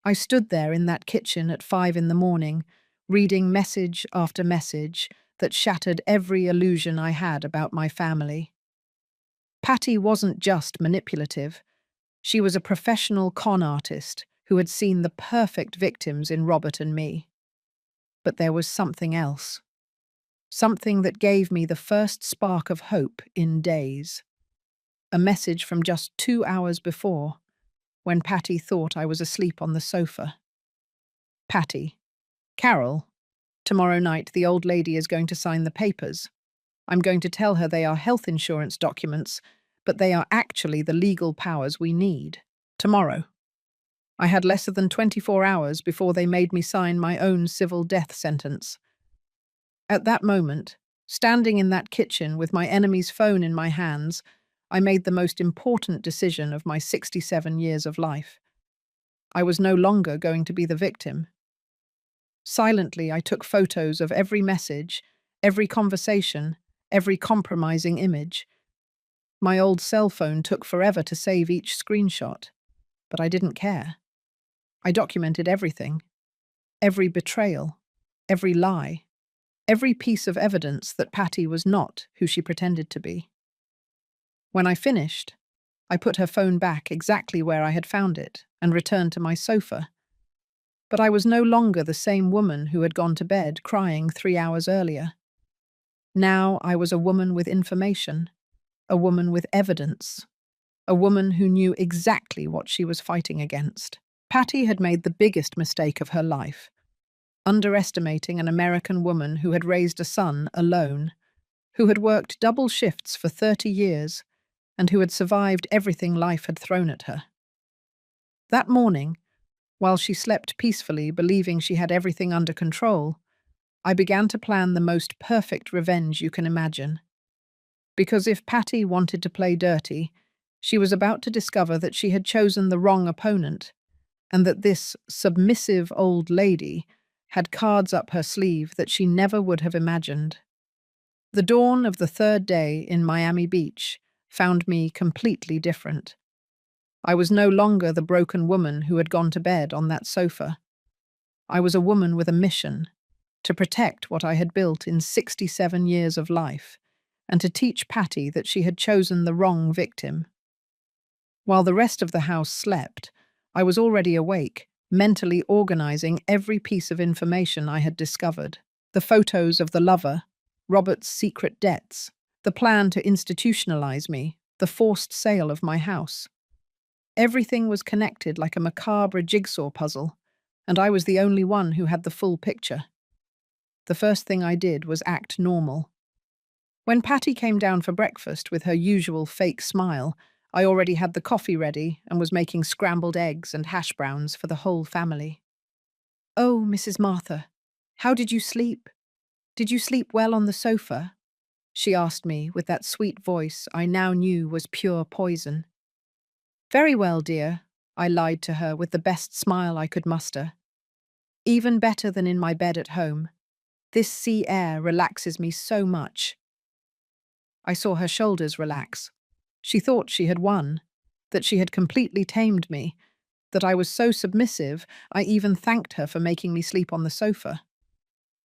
I stood there in that kitchen at 5 in the morning, reading message after message that shattered every illusion I had about my family. Patty wasn't just manipulative. She was a professional con artist who had seen the perfect victims in Robert and me. But there was something else. Something that gave me the first spark of hope in days. A message from just 2 hours before, when Patty thought I was asleep on the sofa. Patty: Carol, tomorrow night the old lady is going to sign the papers. I'm going to tell her they are health insurance documents, but they are actually the legal powers we need. Tomorrow. I had less than 24 hours before they made me sign my own civil death sentence. At that moment, standing in that kitchen with my enemy's phone in my hands, I made the most important decision of my 67 years of life. I was no longer going to be the victim. Silently, I took photos of every message, every conversation, every compromising image. My old cell phone took forever to save each screenshot, but I didn't care. I documented everything, every betrayal, every lie, every piece of evidence that Patty was not who she pretended to be. When I finished, I put her phone back exactly where I had found it and returned to my sofa. But I was no longer the same woman who had gone to bed crying 3 hours earlier. Now I was a woman with information, a woman with evidence, a woman who knew exactly what she was fighting against. Patty had made the biggest mistake of her life, underestimating an American woman who had raised a son alone, who had worked double shifts for 30 years, and who had survived everything life had thrown at her. That morning, while she slept peacefully, believing she had everything under control, I began to plan the most perfect revenge you can imagine. Because if Patty wanted to play dirty, she was about to discover that she had chosen the wrong opponent, and that this submissive old lady had cards up her sleeve that she never would have imagined. The dawn of the third day in Miami Beach found me completely different. I was no longer the broken woman who had gone to bed on that sofa. I was a woman with a mission, to protect what I had built in 67 years of life, and to teach Patty that she had chosen the wrong victim. While the rest of the house slept, I was already awake, mentally organizing every piece of information I had discovered. The photos of the lover, Robert's secret debts, the plan to institutionalize me, the forced sale of my house. Everything was connected like a macabre jigsaw puzzle, and I was the only one who had the full picture. The first thing I did was act normal. When Patty came down for breakfast with her usual fake smile, I already had the coffee ready and was making scrambled eggs and hash browns for the whole family. "Oh, Mrs. Martha, how did you sleep? Did you sleep well on the sofa?" she asked me with that sweet voice I now knew was pure poison. "Very well, dear," I lied to her with the best smile I could muster. "Even better than in my bed at home. This sea air relaxes me so much." I saw her shoulders relax. She thought she had won, that she had completely tamed me, that I was so submissive I even thanked her for making me sleep on the sofa.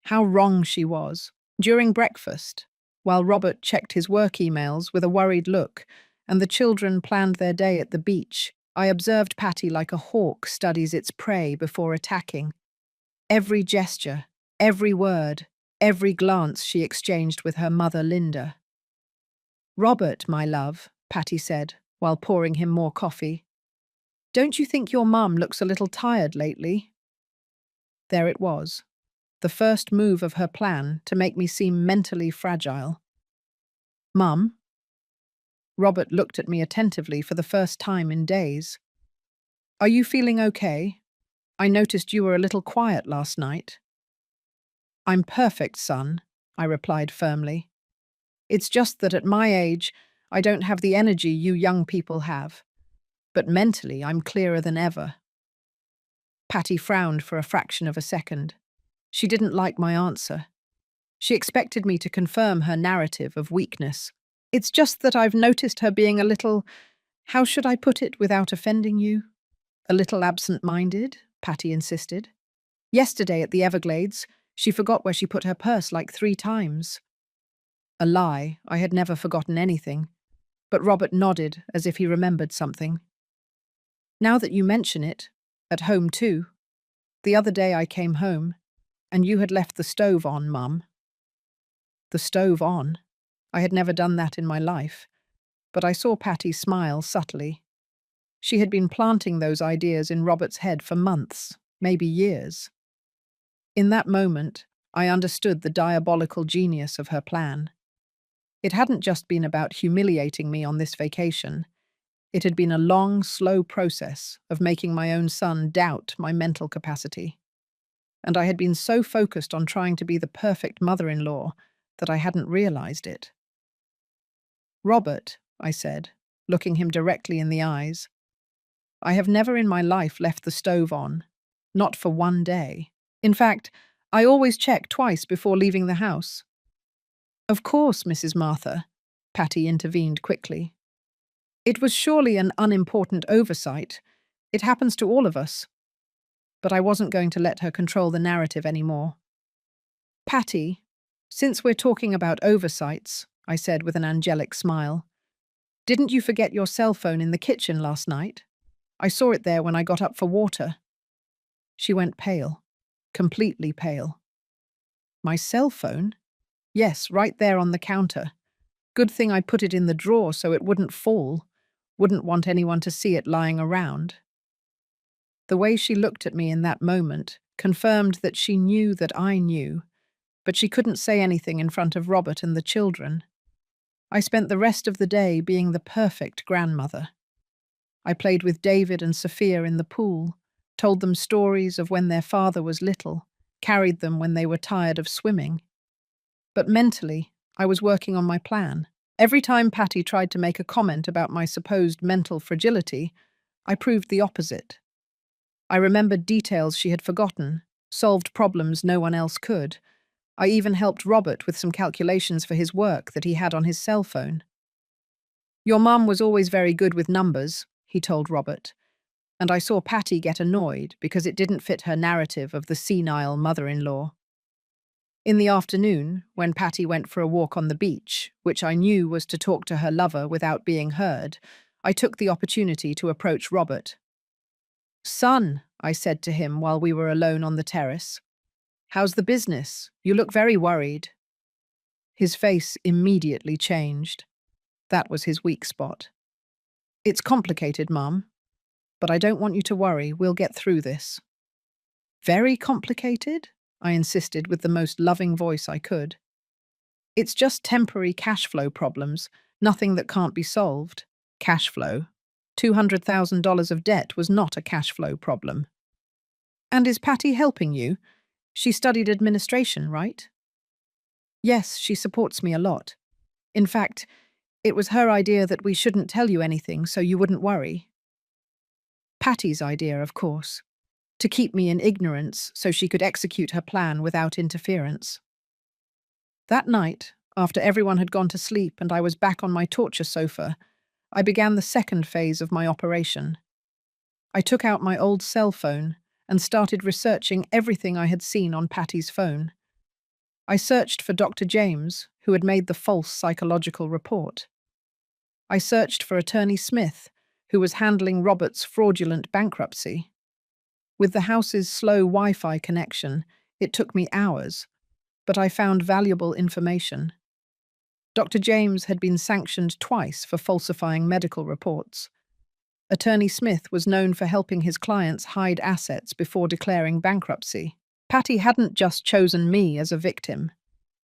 How wrong she was. During breakfast, while Robert checked his work emails with a worried look and the children planned their day at the beach, I observed Patty like a hawk studies its prey before attacking. Every gesture, every word, every glance she exchanged with her mother Linda. "Robert, my love," Patty said, while pouring him more coffee, "don't you think your mum looks a little tired lately?" There it was, the first move of her plan to make me seem mentally fragile. "Mum?" Robert looked at me attentively for the first time in days. "Are you feeling okay? I noticed you were a little quiet last night." "I'm perfect, son," I replied firmly. "It's just that at my age, I don't have the energy you young people have. But mentally, I'm clearer than ever." Patty frowned for a fraction of a second. She didn't like my answer. She expected me to confirm her narrative of weakness. "It's just that I've noticed her being a little, how should I put it without offending you? A little absent-minded," Patty insisted. "Yesterday at the Everglades, she forgot where she put her purse like 3 times." A lie, I had never forgotten anything, but Robert nodded as if he remembered something. "Now that you mention it, at home too. The other day I came home, and you had left the stove on, Mum." The stove on? I had never done that in my life, but I saw Patty smile subtly. She had been planting those ideas in Robert's head for months, maybe years. In that moment, I understood the diabolical genius of her plan. It hadn't just been about humiliating me on this vacation. It had been a long, slow process of making my own son doubt my mental capacity. And I had been so focused on trying to be the perfect mother-in-law that I hadn't realized it. "Robert," I said, looking him directly in the eyes, "I have never in my life left the stove on, not for one day. In fact, I always check twice before leaving the house." "Of course, Mrs. Martha," Patty intervened quickly. "It was surely an unimportant oversight. It happens to all of us." But I wasn't going to let her control the narrative anymore. "Patty, since we're talking about oversights," I said with an angelic smile, "didn't you forget your cell phone in the kitchen last night? I saw it there when I got up for water." She went pale, completely pale. "My cell phone?" "Yes, right there on the counter. Good thing I put it in the drawer so it wouldn't fall. Wouldn't want anyone to see it lying around." The way she looked at me in that moment confirmed that she knew that I knew, but she couldn't say anything in front of Robert and the children. I spent the rest of the day being the perfect grandmother. I played with David and Sophia in the pool, told them stories of when their father was little, carried them when they were tired of swimming. But mentally, I was working on my plan. Every time Patty tried to make a comment about my supposed mental fragility, I proved the opposite. I remembered details she had forgotten, solved problems no one else could. I even helped Robert with some calculations for his work that he had on his cell phone. "Your mum was always very good with numbers," he told Robert, and I saw Patty get annoyed because it didn't fit her narrative of the senile mother-in-law. In the afternoon, when Patty went for a walk on the beach, which I knew was to talk to her lover without being heard, I took the opportunity to approach Robert. Son, I said to him while we were alone on the terrace, how's the business? You look very worried. His face immediately changed. That was his weak spot. It's complicated, Mum, but I don't want you to worry. We'll get through this. Very complicated? I insisted with the most loving voice I could. It's just temporary cash flow problems, nothing that can't be solved. Cash flow? $200,000 of debt was not a cash flow problem. And is Patty helping you? She studied administration, right? Yes, she supports me a lot. In fact, it was her idea that we shouldn't tell you anything so you wouldn't worry. Patty's idea, of course, to keep me in ignorance so she could execute her plan without interference. That night, after everyone had gone to sleep and I was back on my torture sofa, I began the second phase of my operation. I took out my old cell phone and started researching everything I had seen on Patty's phone. I searched for Dr. James, who had made the false psychological report. I searched for Attorney Smith, who was handling Robert's fraudulent bankruptcy. With the house's slow Wi-Fi connection, it took me hours, but I found valuable information. Dr. James had been sanctioned twice for falsifying medical reports. Attorney Smith was known for helping his clients hide assets before declaring bankruptcy. Patty hadn't just chosen me as a victim.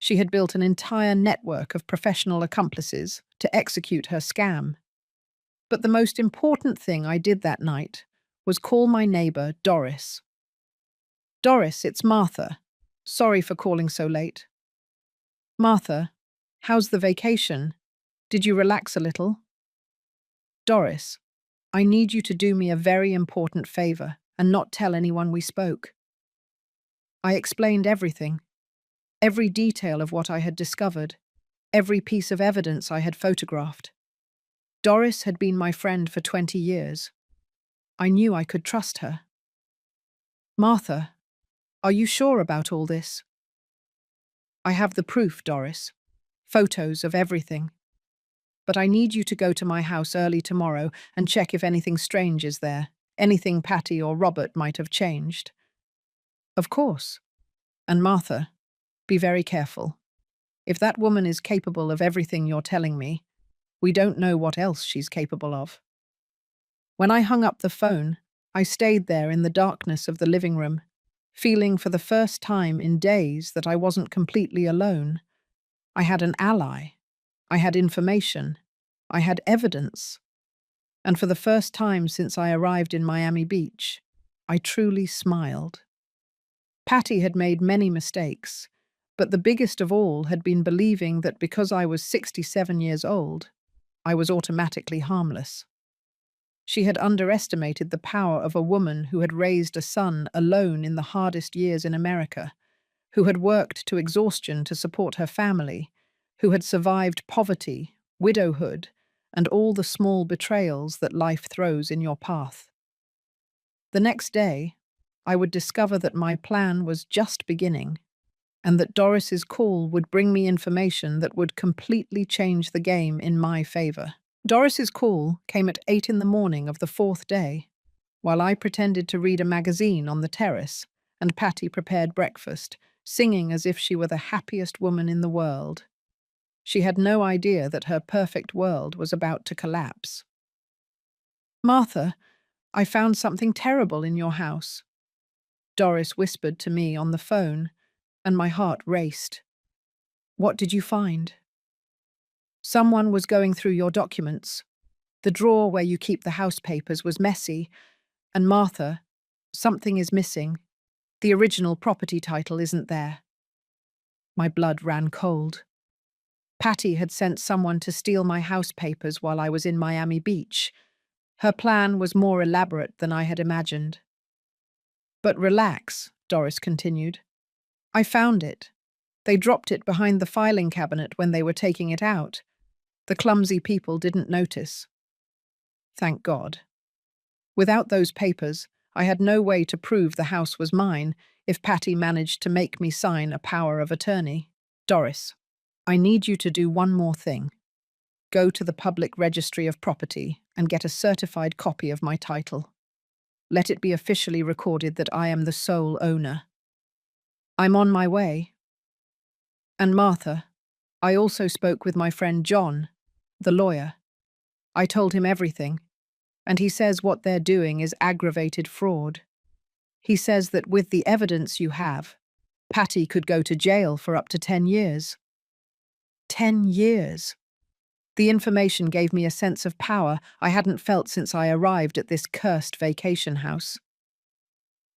She had built an entire network of professional accomplices to execute her scam. But the most important thing I did that night was call my neighbor, Doris. Doris, it's Martha. Sorry for calling so late. Martha, how's the vacation? Did you relax a little? Doris, I need you to do me a very important favor and not tell anyone we spoke. I explained everything, every detail of what I had discovered, every piece of evidence I had photographed. Doris had been my friend for 20 years. I knew I could trust her. Martha, are you sure about all this? I have the proof, Doris. Photos of everything. But I need you to go to my house early tomorrow and check if anything strange is there, anything Patty or Robert might have changed. Of course. And Martha, be very careful. If that woman is capable of everything you're telling me, we don't know what else she's capable of. When I hung up the phone, I stayed there in the darkness of the living room, feeling for the first time in days that I wasn't completely alone. I had an ally. I had information. I had evidence. And for the first time since I arrived in Miami Beach, I truly smiled. Patty had made many mistakes, but the biggest of all had been believing that because I was 67 years old, I was automatically harmless. She had underestimated the power of a woman who had raised a son alone in the hardest years in America, who had worked to exhaustion to support her family, who had survived poverty, widowhood, and all the small betrayals that life throws in your path. The next day, I would discover that my plan was just beginning, and that Doris's call would bring me information that would completely change the game in my favor. Doris's call came at 8 in the morning of the fourth day, while I pretended to read a magazine on the terrace, and Patty prepared breakfast, singing as if she were the happiest woman in the world. She had no idea that her perfect world was about to collapse. Martha, I found something terrible in your house, Doris whispered to me on the phone, and my heart raced. What did you find? Someone was going through your documents. The drawer where you keep the house papers was messy, and Martha, something is missing. The original property title isn't there. My blood ran cold. Patty had sent someone to steal my house papers while I was in Miami Beach. Her plan was more elaborate than I had imagined. But relax, Doris continued. I found it. They dropped it behind the filing cabinet when they were taking it out. The clumsy people didn't notice. Thank God. Without those papers, I had no way to prove the house was mine if Patty managed to make me sign a power of attorney. Doris, I need you to do one more thing. Go to the public registry of property and get a certified copy of my title. Let it be officially recorded that I am the sole owner. I'm on my way. And Martha, I also spoke with my friend John, the lawyer. I told him everything, and he says what they're doing is aggravated fraud. He says that with the evidence you have, Patty could go to jail for up to 10 years. 10 years. The information gave me a sense of power I hadn't felt since I arrived at this cursed vacation house.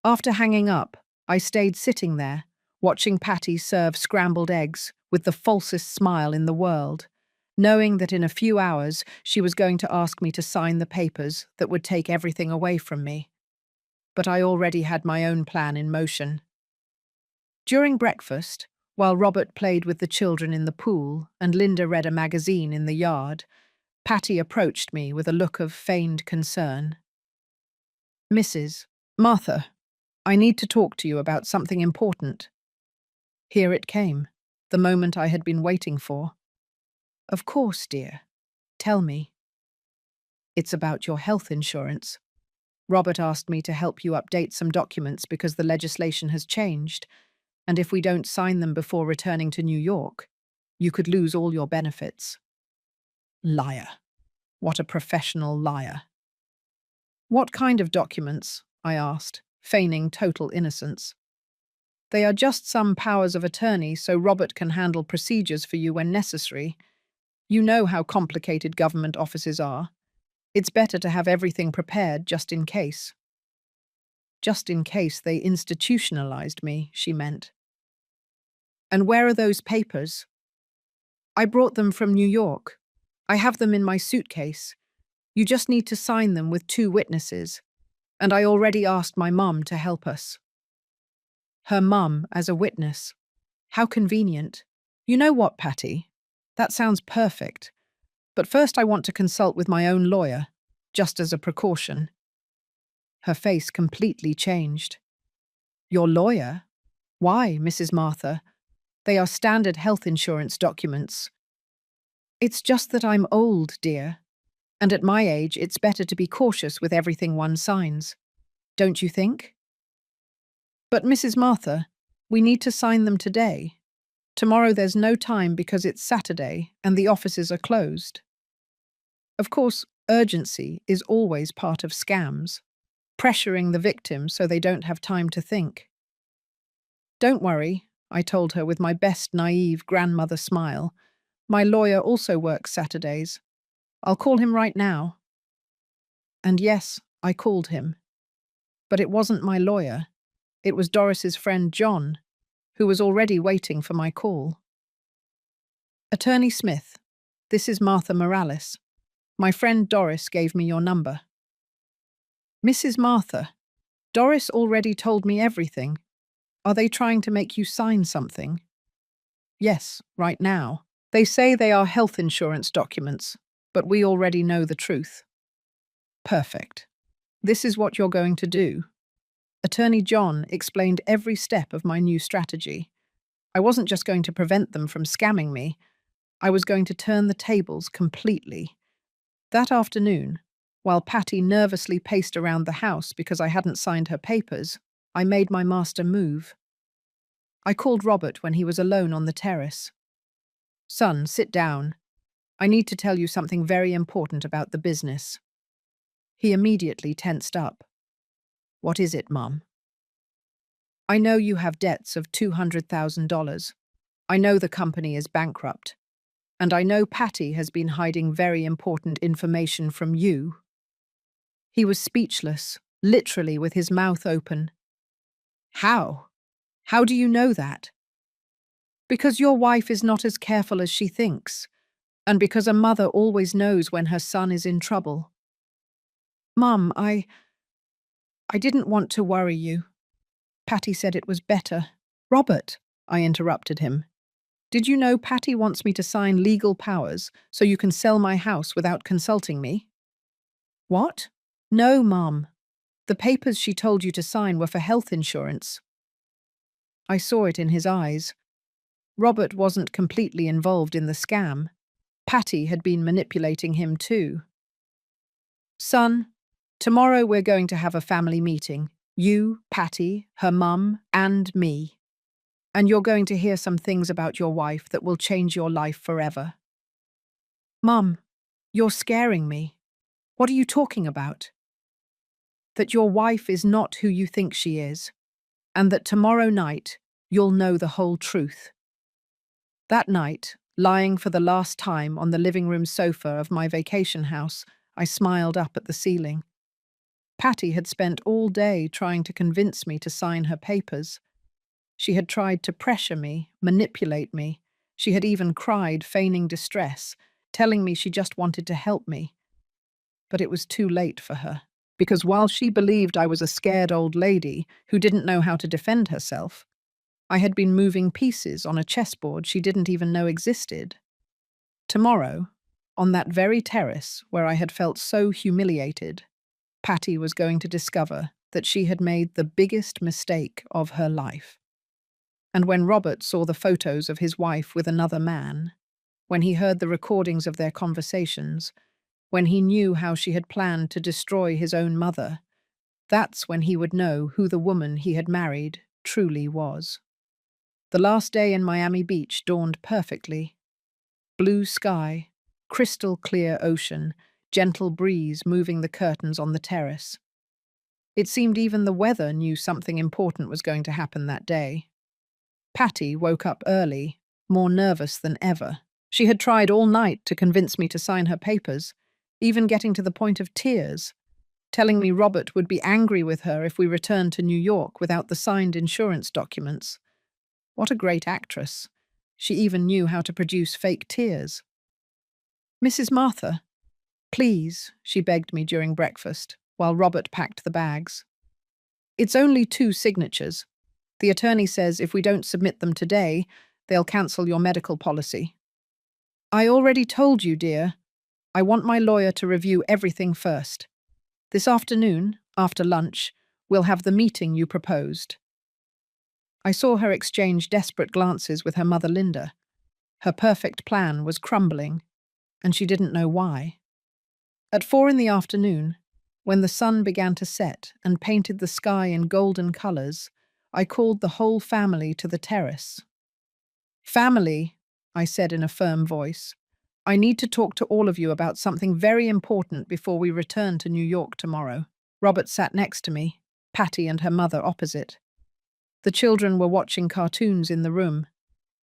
After hanging up, I stayed sitting there, watching Patty serve scrambled eggs with the falsest smile in the world, knowing that in a few hours she was going to ask me to sign the papers that would take everything away from me. But I already had my own plan in motion. During breakfast, while Robert played with the children in the pool and Linda read a magazine in the yard, Patty approached me with a look of feigned concern. "Mrs. Martha, I need to talk to you about something important." Here it came, the moment I had been waiting for. "Of course, dear. Tell me." "It's about your health insurance. Robert asked me to help you update some documents because the legislation has changed, and if we don't sign them before returning to New York, you could lose all your benefits." Liar. What a professional liar. "What kind of documents?" I asked, feigning total innocence. "They are just some powers of attorney so Robert can handle procedures for you when necessary. You know how complicated government offices are. It's better to have everything prepared just in case." Just in case they institutionalized me, she meant. "And where are those papers?" "I brought them from New York. I have them in my suitcase. You just need to sign them with 2 witnesses. And I already asked my mum to help us." Her mum as a witness. How convenient. "You know what, Patty? That sounds perfect. But first I want to consult with my own lawyer, just as a precaution." Her face completely changed. "Your lawyer? Why, Mrs. Martha? They are standard health insurance documents." "It's just that I'm old, dear. And at my age, it's better to be cautious with everything one signs. Don't you think?" "But Mrs. Martha, we need to sign them today. Tomorrow there's no time because it's Saturday and the offices are closed." Of course, urgency is always part of scams, pressuring the victim so they don't have time to think. "Don't worry," I told her with my best naive grandmother smile. "My lawyer also works Saturdays. I'll call him right now." And yes, I called him. But it wasn't my lawyer. It was Doris's friend John, who was already waiting for my call. "Attorney Smith, this is Martha Morales. My friend Doris gave me your number." "Mrs. Martha, Doris already told me everything. Are they trying to make you sign something?" "Yes, right now. They say they are health insurance documents, but we already know the truth." "Perfect. This is what you're going to do." Attorney John explained every step of my new strategy. I wasn't just going to prevent them from scamming me. I was going to turn the tables completely. That afternoon, while Patty nervously paced around the house because I hadn't signed her papers, I made my master move. I called Robert when he was alone on the terrace. "Son, sit down. I need to tell you something very important about the business." He immediately tensed up. "What is it, Mum?" "I know you have debts of $200,000. I know the company is bankrupt. And I know Patty has been hiding very important information from you." He was speechless, literally with his mouth open. "How? How do you know that?" "Because your wife is not as careful as she thinks, and because a mother always knows when her son is in trouble." "Mum, I didn't want to worry you. Patty said it was better." "Robert," I interrupted him. "Did you know Patty wants me to sign legal powers so you can sell my house without consulting me?" "What?" "No, Mum. The papers she told you to sign were for health insurance." I saw it in his eyes. Robert wasn't completely involved in the scam. Patty had been manipulating him too. "Son, Tomorrow we're going to have a family meeting. You, Patty, her mum, and me. And you're going to hear some things about your wife that will change your life forever. Mum, you're scaring me. What are you talking about? That your wife is not who you think she is, and that tomorrow night you'll know the whole truth. That night, lying for the last time on the living room sofa of my vacation house, I smiled up at the ceiling. Patty had spent all day trying to convince me to sign her papers. She had tried to pressure me, manipulate me. She had even cried, feigning distress, telling me she just wanted to help me. But it was too late for her, because while she believed I was a scared old lady who didn't know how to defend herself, I had been moving pieces on a chessboard she didn't even know existed. Tomorrow, on that very terrace where I had felt so humiliated, Patty was going to discover that she had made the biggest mistake of her life. And when Robert saw the photos of his wife with another man, when he heard the recordings of their conversations, when he knew how she had planned to destroy his own mother, that's when he would know who the woman he had married truly was. The last day in Miami Beach dawned perfectly. Blue sky, crystal clear ocean, gentle breeze moving the curtains on the terrace. It seemed even the weather knew something important was going to happen that day. Patty woke up early, more nervous than ever. She had tried all night to convince me to sign her papers, even getting to the point of tears, telling me Robert would be angry with her if we returned to New York without the signed insurance documents. What a great actress. She even knew how to produce fake tears. "Mrs. Martha, please," she begged me during breakfast, while Robert packed the bags. "It's only 2 signatures. The attorney says if we don't submit them today, they'll cancel your medical policy." "I already told you, dear. I want my lawyer to review everything first. This afternoon, after lunch, we'll have the meeting you proposed." I saw her exchange desperate glances with her mother Linda. Her perfect plan was crumbling, and she didn't know why. At 4 in the afternoon, when the sun began to set and painted the sky in golden colours, I called the whole family to the terrace. "Family," I said in a firm voice, "I need to talk to all of you about something very important before we return to New York tomorrow." Robert sat next to me, Patty and her mother opposite. The children were watching cartoons in the room.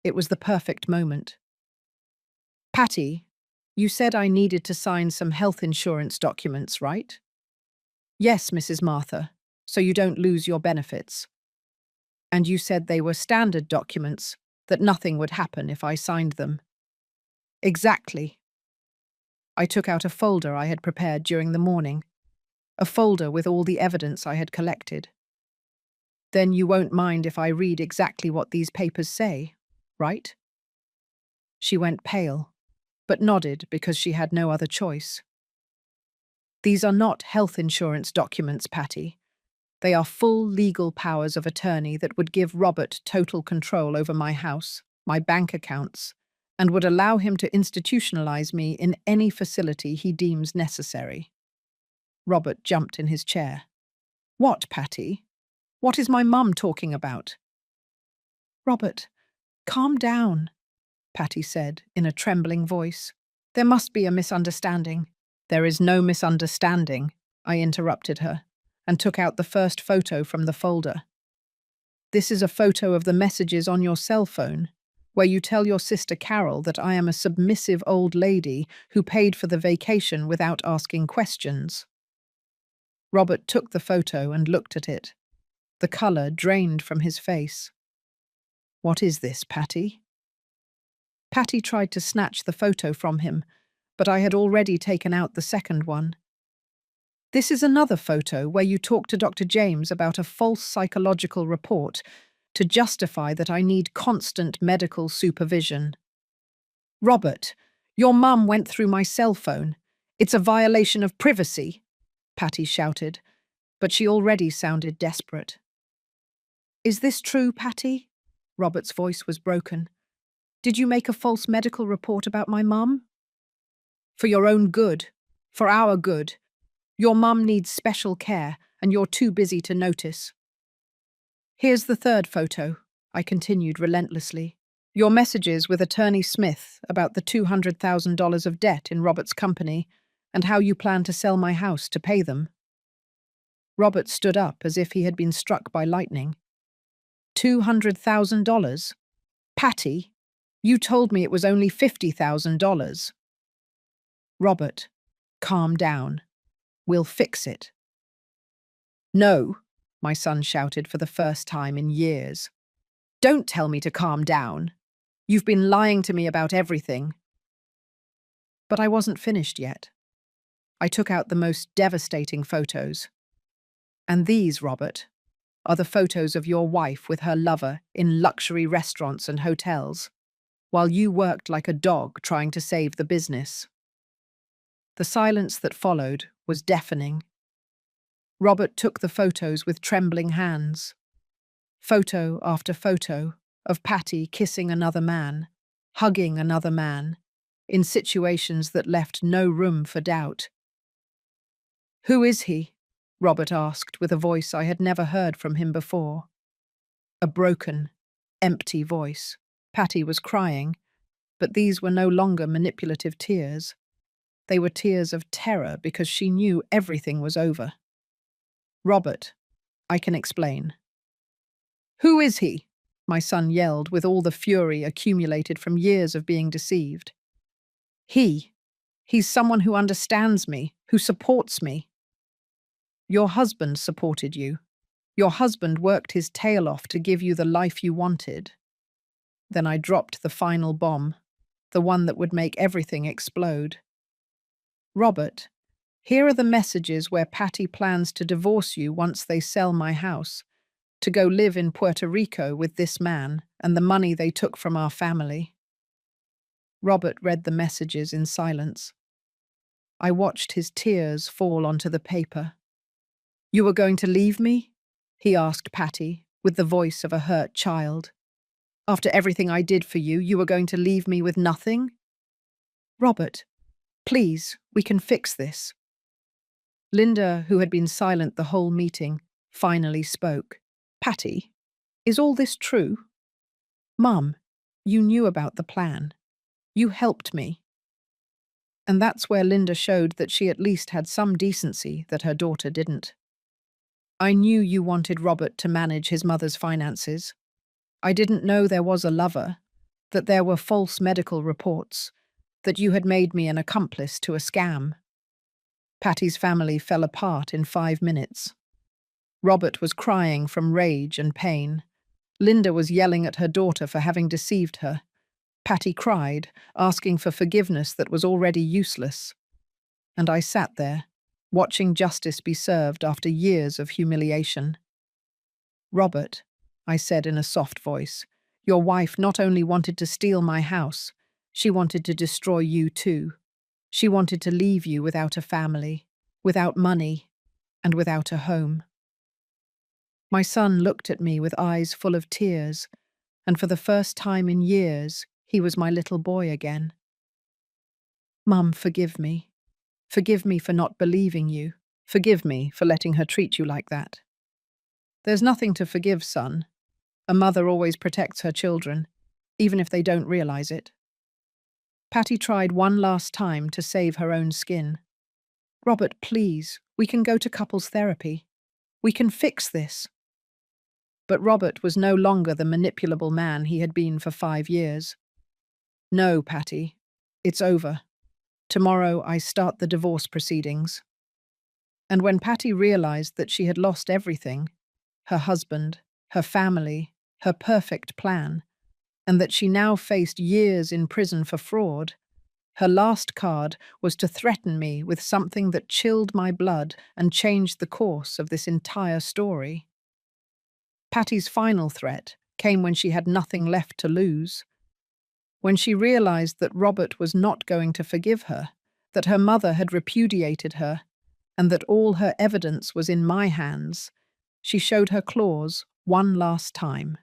It was the perfect moment. "Patty, you said I needed to sign some health insurance documents, right?" "Yes, Mrs. Martha, so you don't lose your benefits." "And you said they were standard documents, that nothing would happen if I signed them." "Exactly." I took out a folder I had prepared during the morning, a folder with all the evidence I had collected. "Then you won't mind if I read exactly what these papers say, right?" She went pale, but nodded because she had no other choice. "These are not health insurance documents, Patty. They are full legal powers of attorney that would give Robert total control over my house, my bank accounts, and would allow him to institutionalize me in any facility he deems necessary." Robert jumped in his chair. "What, Patty? What is my mum talking about?" "Robert, calm down," Patty said in a trembling voice. "There must be a misunderstanding." "There is no misunderstanding," I interrupted her, and took out the first photo from the folder. "This is a photo of the messages on your cell phone, where you tell your sister Carol that I am a submissive old lady who paid for the vacation without asking questions." Robert took the photo and looked at it. The colour drained from his face. "What is this, Patty?" Patty tried to snatch the photo from him, but I had already taken out the second one. "This is another photo where you talk to Dr. James about a false psychological report to justify that I need constant medical supervision." "Robert, your mum went through my cell phone. It's a violation of privacy," Patty shouted, but she already sounded desperate. "Is this true, Patty?" Robert's voice was broken. "Did you make a false medical report about my mum?" "For your own good. For our good. Your mum needs special care, and you're too busy to notice. Here's the third photo, I continued relentlessly. Your messages with Attorney Smith about the $200,000 of debt in Robert's company and how you plan to sell my house to pay them. Robert stood up as if he had been struck by lightning. $200,000? Patty, you told me it was only $50,000. Robert, calm down. We'll fix it. No, my son shouted for the first time in years. Don't tell me to calm down. You've been lying to me about everything. But I wasn't finished yet. I took out the most devastating photos. And these, Robert, are the photos of your wife with her lover in luxury restaurants and hotels, while you worked like a dog trying to save the business. The silence that followed was deafening. Robert took the photos with trembling hands. Photo after photo of Patty kissing another man, hugging another man, in situations that left no room for doubt. Who is he? Robert asked with a voice I had never heard from him before. A broken, empty voice. Patty was crying, but these were no longer manipulative tears. They were tears of terror because she knew everything was over. Robert, I can explain. Who is he? My son yelled with all the fury accumulated from years of being deceived. He's someone who understands me, who supports me. Your husband supported you. Your husband worked his tail off to give you the life you wanted. Then I dropped the final bomb, the one that would make everything explode. Robert, here are the messages where Patty plans to divorce you once they sell my house, to go live in Puerto Rico with this man and the money they took from our family. Robert read the messages in silence. I watched his tears fall onto the paper. You were going to leave me? He asked Patty, with the voice of a hurt child. After everything I did for you, you were going to leave me with nothing? Robert, please, we can fix this. Linda, who had been silent the whole meeting, finally spoke. Patty, is all this true? Mum, you knew about the plan. You helped me. And that's where Linda showed that she at least had some decency that her daughter didn't. I knew you wanted Robert to manage his mother's finances. I didn't know there was a lover, that there were false medical reports, that you had made me an accomplice to a scam. Patty's family fell apart in 5 minutes. Robert was crying from rage and pain. Linda was yelling at her daughter for having deceived her. Patty cried, asking for forgiveness that was already useless. And I sat there, watching justice be served after years of humiliation. Robert, I said in a soft voice, your wife not only wanted to steal my house, she wanted to destroy you too. She wanted to leave you without a family, without money, and without a home. My son looked at me with eyes full of tears, and for the first time in years, he was my little boy again. Mum, forgive me. Forgive me for not believing you. Forgive me for letting her treat you like that. There's nothing to forgive, son. A mother always protects her children, even if they don't realize it. Patty tried one last time to save her own skin. Robert, please, we can go to couples therapy. We can fix this. But Robert was no longer the manipulable man he had been for 5 years. No, Patty, it's over. Tomorrow I start the divorce proceedings. And when Patty realized that she had lost everything, her husband, her family, her perfect plan, and that she now faced years in prison for fraud, her last card was to threaten me with something that chilled my blood and changed the course of this entire story. Patty's final threat came when she had nothing left to lose. When she realized that Robert was not going to forgive her, that her mother had repudiated her, and that all her evidence was in my hands, she showed her claws one last time.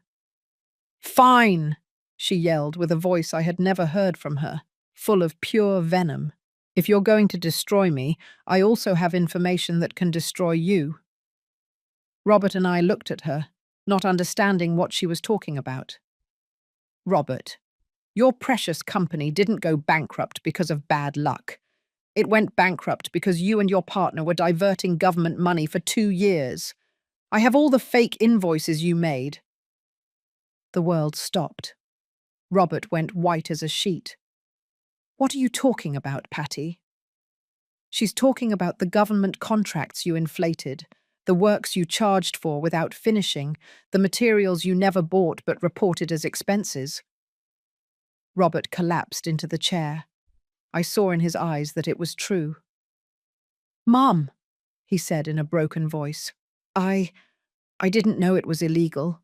Fine, she yelled with a voice I had never heard from her, full of pure venom. If you're going to destroy me, I also have information that can destroy you. Robert and I looked at her, not understanding what she was talking about. Robert, your precious company didn't go bankrupt because of bad luck. It went bankrupt because you and your partner were diverting government money for 2 years. I have all the fake invoices you made. The world stopped. Robert went white as a sheet. What are you talking about, Patty? She's talking about the government contracts you inflated, the works you charged for without finishing, the materials you never bought but reported as expenses. Robert collapsed into the chair. I saw in his eyes that it was true. Mom, he said in a broken voice, I didn't know it was illegal.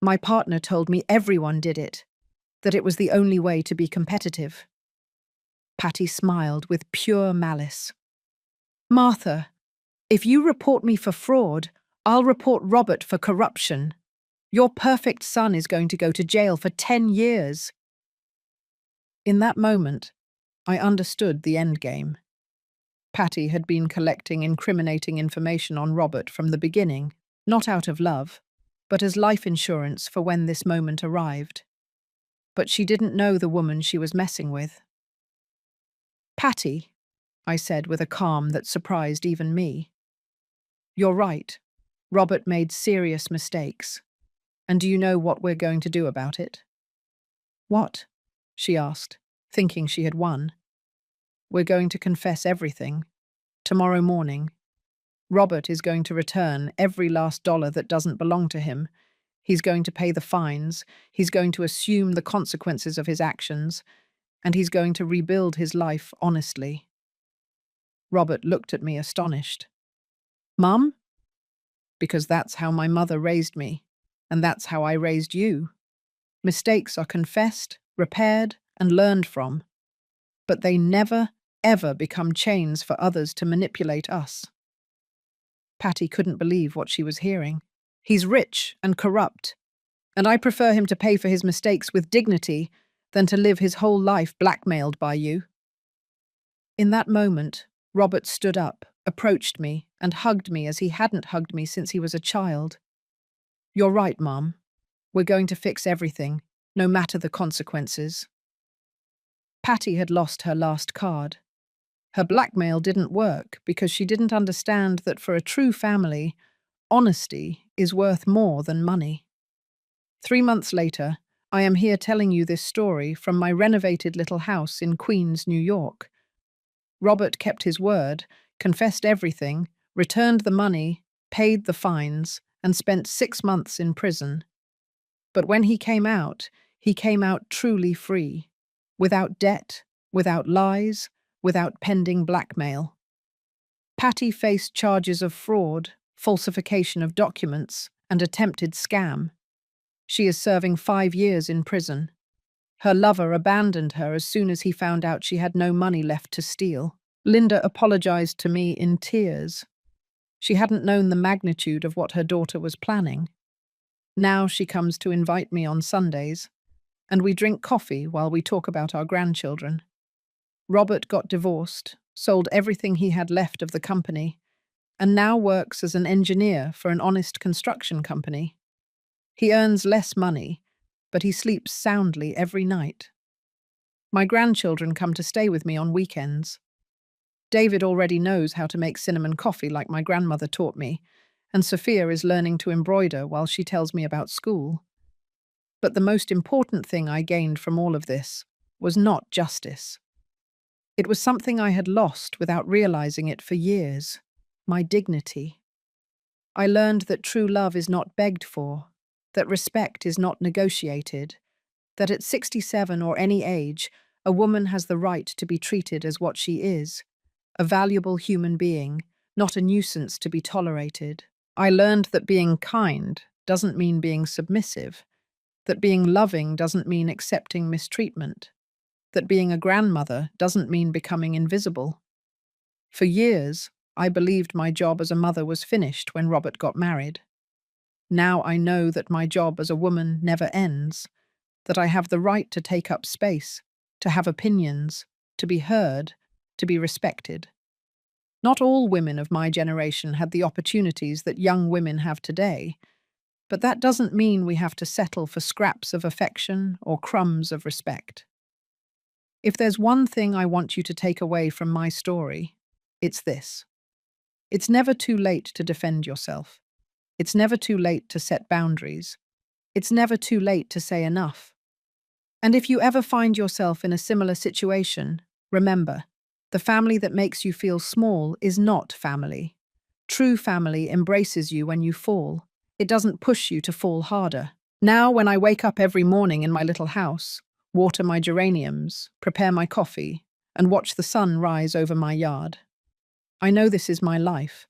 My partner told me everyone did it, that it was the only way to be competitive. Patty smiled with pure malice. Martha, if you report me for fraud, I'll report Robert for corruption. Your perfect son is going to go to jail for 10 years. In that moment, I understood the endgame. Patty had been collecting incriminating information on Robert from the beginning, not out of love, but as life insurance for when this moment arrived. But she didn't know the woman she was messing with. Patty, I said with a calm that surprised even me. You're right. Robert made serious mistakes. And do you know what we're going to do about it? What? She asked, thinking she had won. We're going to confess everything. Tomorrow morning. Robert is going to return every last dollar that doesn't belong to him. He's going to pay the fines. He's going to assume the consequences of his actions. And he's going to rebuild his life honestly. Robert looked at me astonished. Mum? Because that's how my mother raised me, and that's how I raised you. Mistakes are confessed, repaired, and learned from. But they never, ever become chains for others to manipulate us. Patty couldn't believe what she was hearing. He's rich and corrupt, and I prefer him to pay for his mistakes with dignity than to live his whole life blackmailed by you. In that moment, Robert stood up, approached me, and hugged me as he hadn't hugged me since he was a child. You're right, Mom. We're going to fix everything, no matter the consequences. Patty had lost her last card. Her blackmail didn't work because she didn't understand that for a true family, honesty is worth more than money. 3 months later, I am here telling you this story from my renovated little house in Queens, New York. Robert kept his word, confessed everything, returned the money, paid the fines, and spent 6 months in prison. But when he came out truly free, without debt, without lies, without pending blackmail. Patty faced charges of fraud, falsification of documents, and attempted scam. She is serving 5 years in prison. Her lover abandoned her as soon as he found out she had no money left to steal. Linda apologized to me in tears. She hadn't known the magnitude of what her daughter was planning. Now she comes to invite me on Sundays, and we drink coffee while we talk about our grandchildren. Robert got divorced, sold everything he had left of the company, and now works as an engineer for an honest construction company. He earns less money, but he sleeps soundly every night. My grandchildren come to stay with me on weekends. David already knows how to make cinnamon coffee like my grandmother taught me, and Sophia is learning to embroider while she tells me about school. But the most important thing I gained from all of this was not justice. It was something I had lost without realizing it for years: my dignity. I learned that true love is not begged for, that respect is not negotiated, that at 67 or any age, a woman has the right to be treated as what she is, a valuable human being, not a nuisance to be tolerated. I learned that being kind doesn't mean being submissive, that being loving doesn't mean accepting mistreatment, that being a grandmother doesn't mean becoming invisible. For years, I believed my job as a mother was finished when Robert got married. Now I know that my job as a woman never ends, that I have the right to take up space, to have opinions, to be heard, to be respected. Not all women of my generation had the opportunities that young women have today, but that doesn't mean we have to settle for scraps of affection or crumbs of respect. If there's one thing I want you to take away from my story, it's this. It's never too late to defend yourself. It's never too late to set boundaries. It's never too late to say enough. And if you ever find yourself in a similar situation, remember, the family that makes you feel small is not family. True family embraces you when you fall. It doesn't push you to fall harder. Now, when I wake up every morning in my little house, water my geraniums, prepare my coffee, and watch the sun rise over my yard, I know this is my life,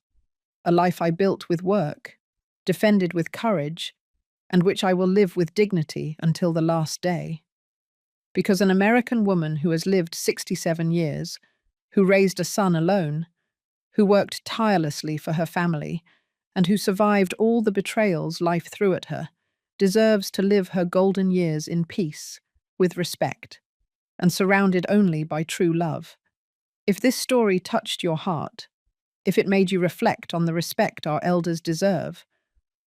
a life I built with work, defended with courage, and which I will live with dignity until the last day. Because an American woman who has lived 67 years, who raised a son alone, who worked tirelessly for her family, and who survived all the betrayals life threw at her, deserves to live her golden years in peace, with respect, and surrounded only by true love. If this story touched your heart, if it made you reflect on the respect our elders deserve,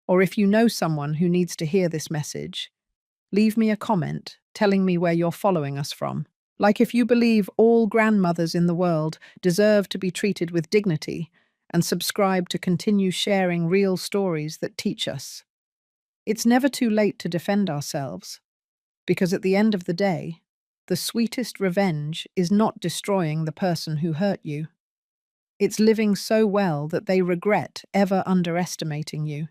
or if you know someone who needs to hear this message, leave me a comment telling me where you're following us from. Like if you believe all grandmothers in the world deserve to be treated with dignity, and subscribe to continue sharing real stories that teach us. It's never too late to defend ourselves, because at the end of the day, the sweetest revenge is not destroying the person who hurt you. It's living so well that they regret ever underestimating you.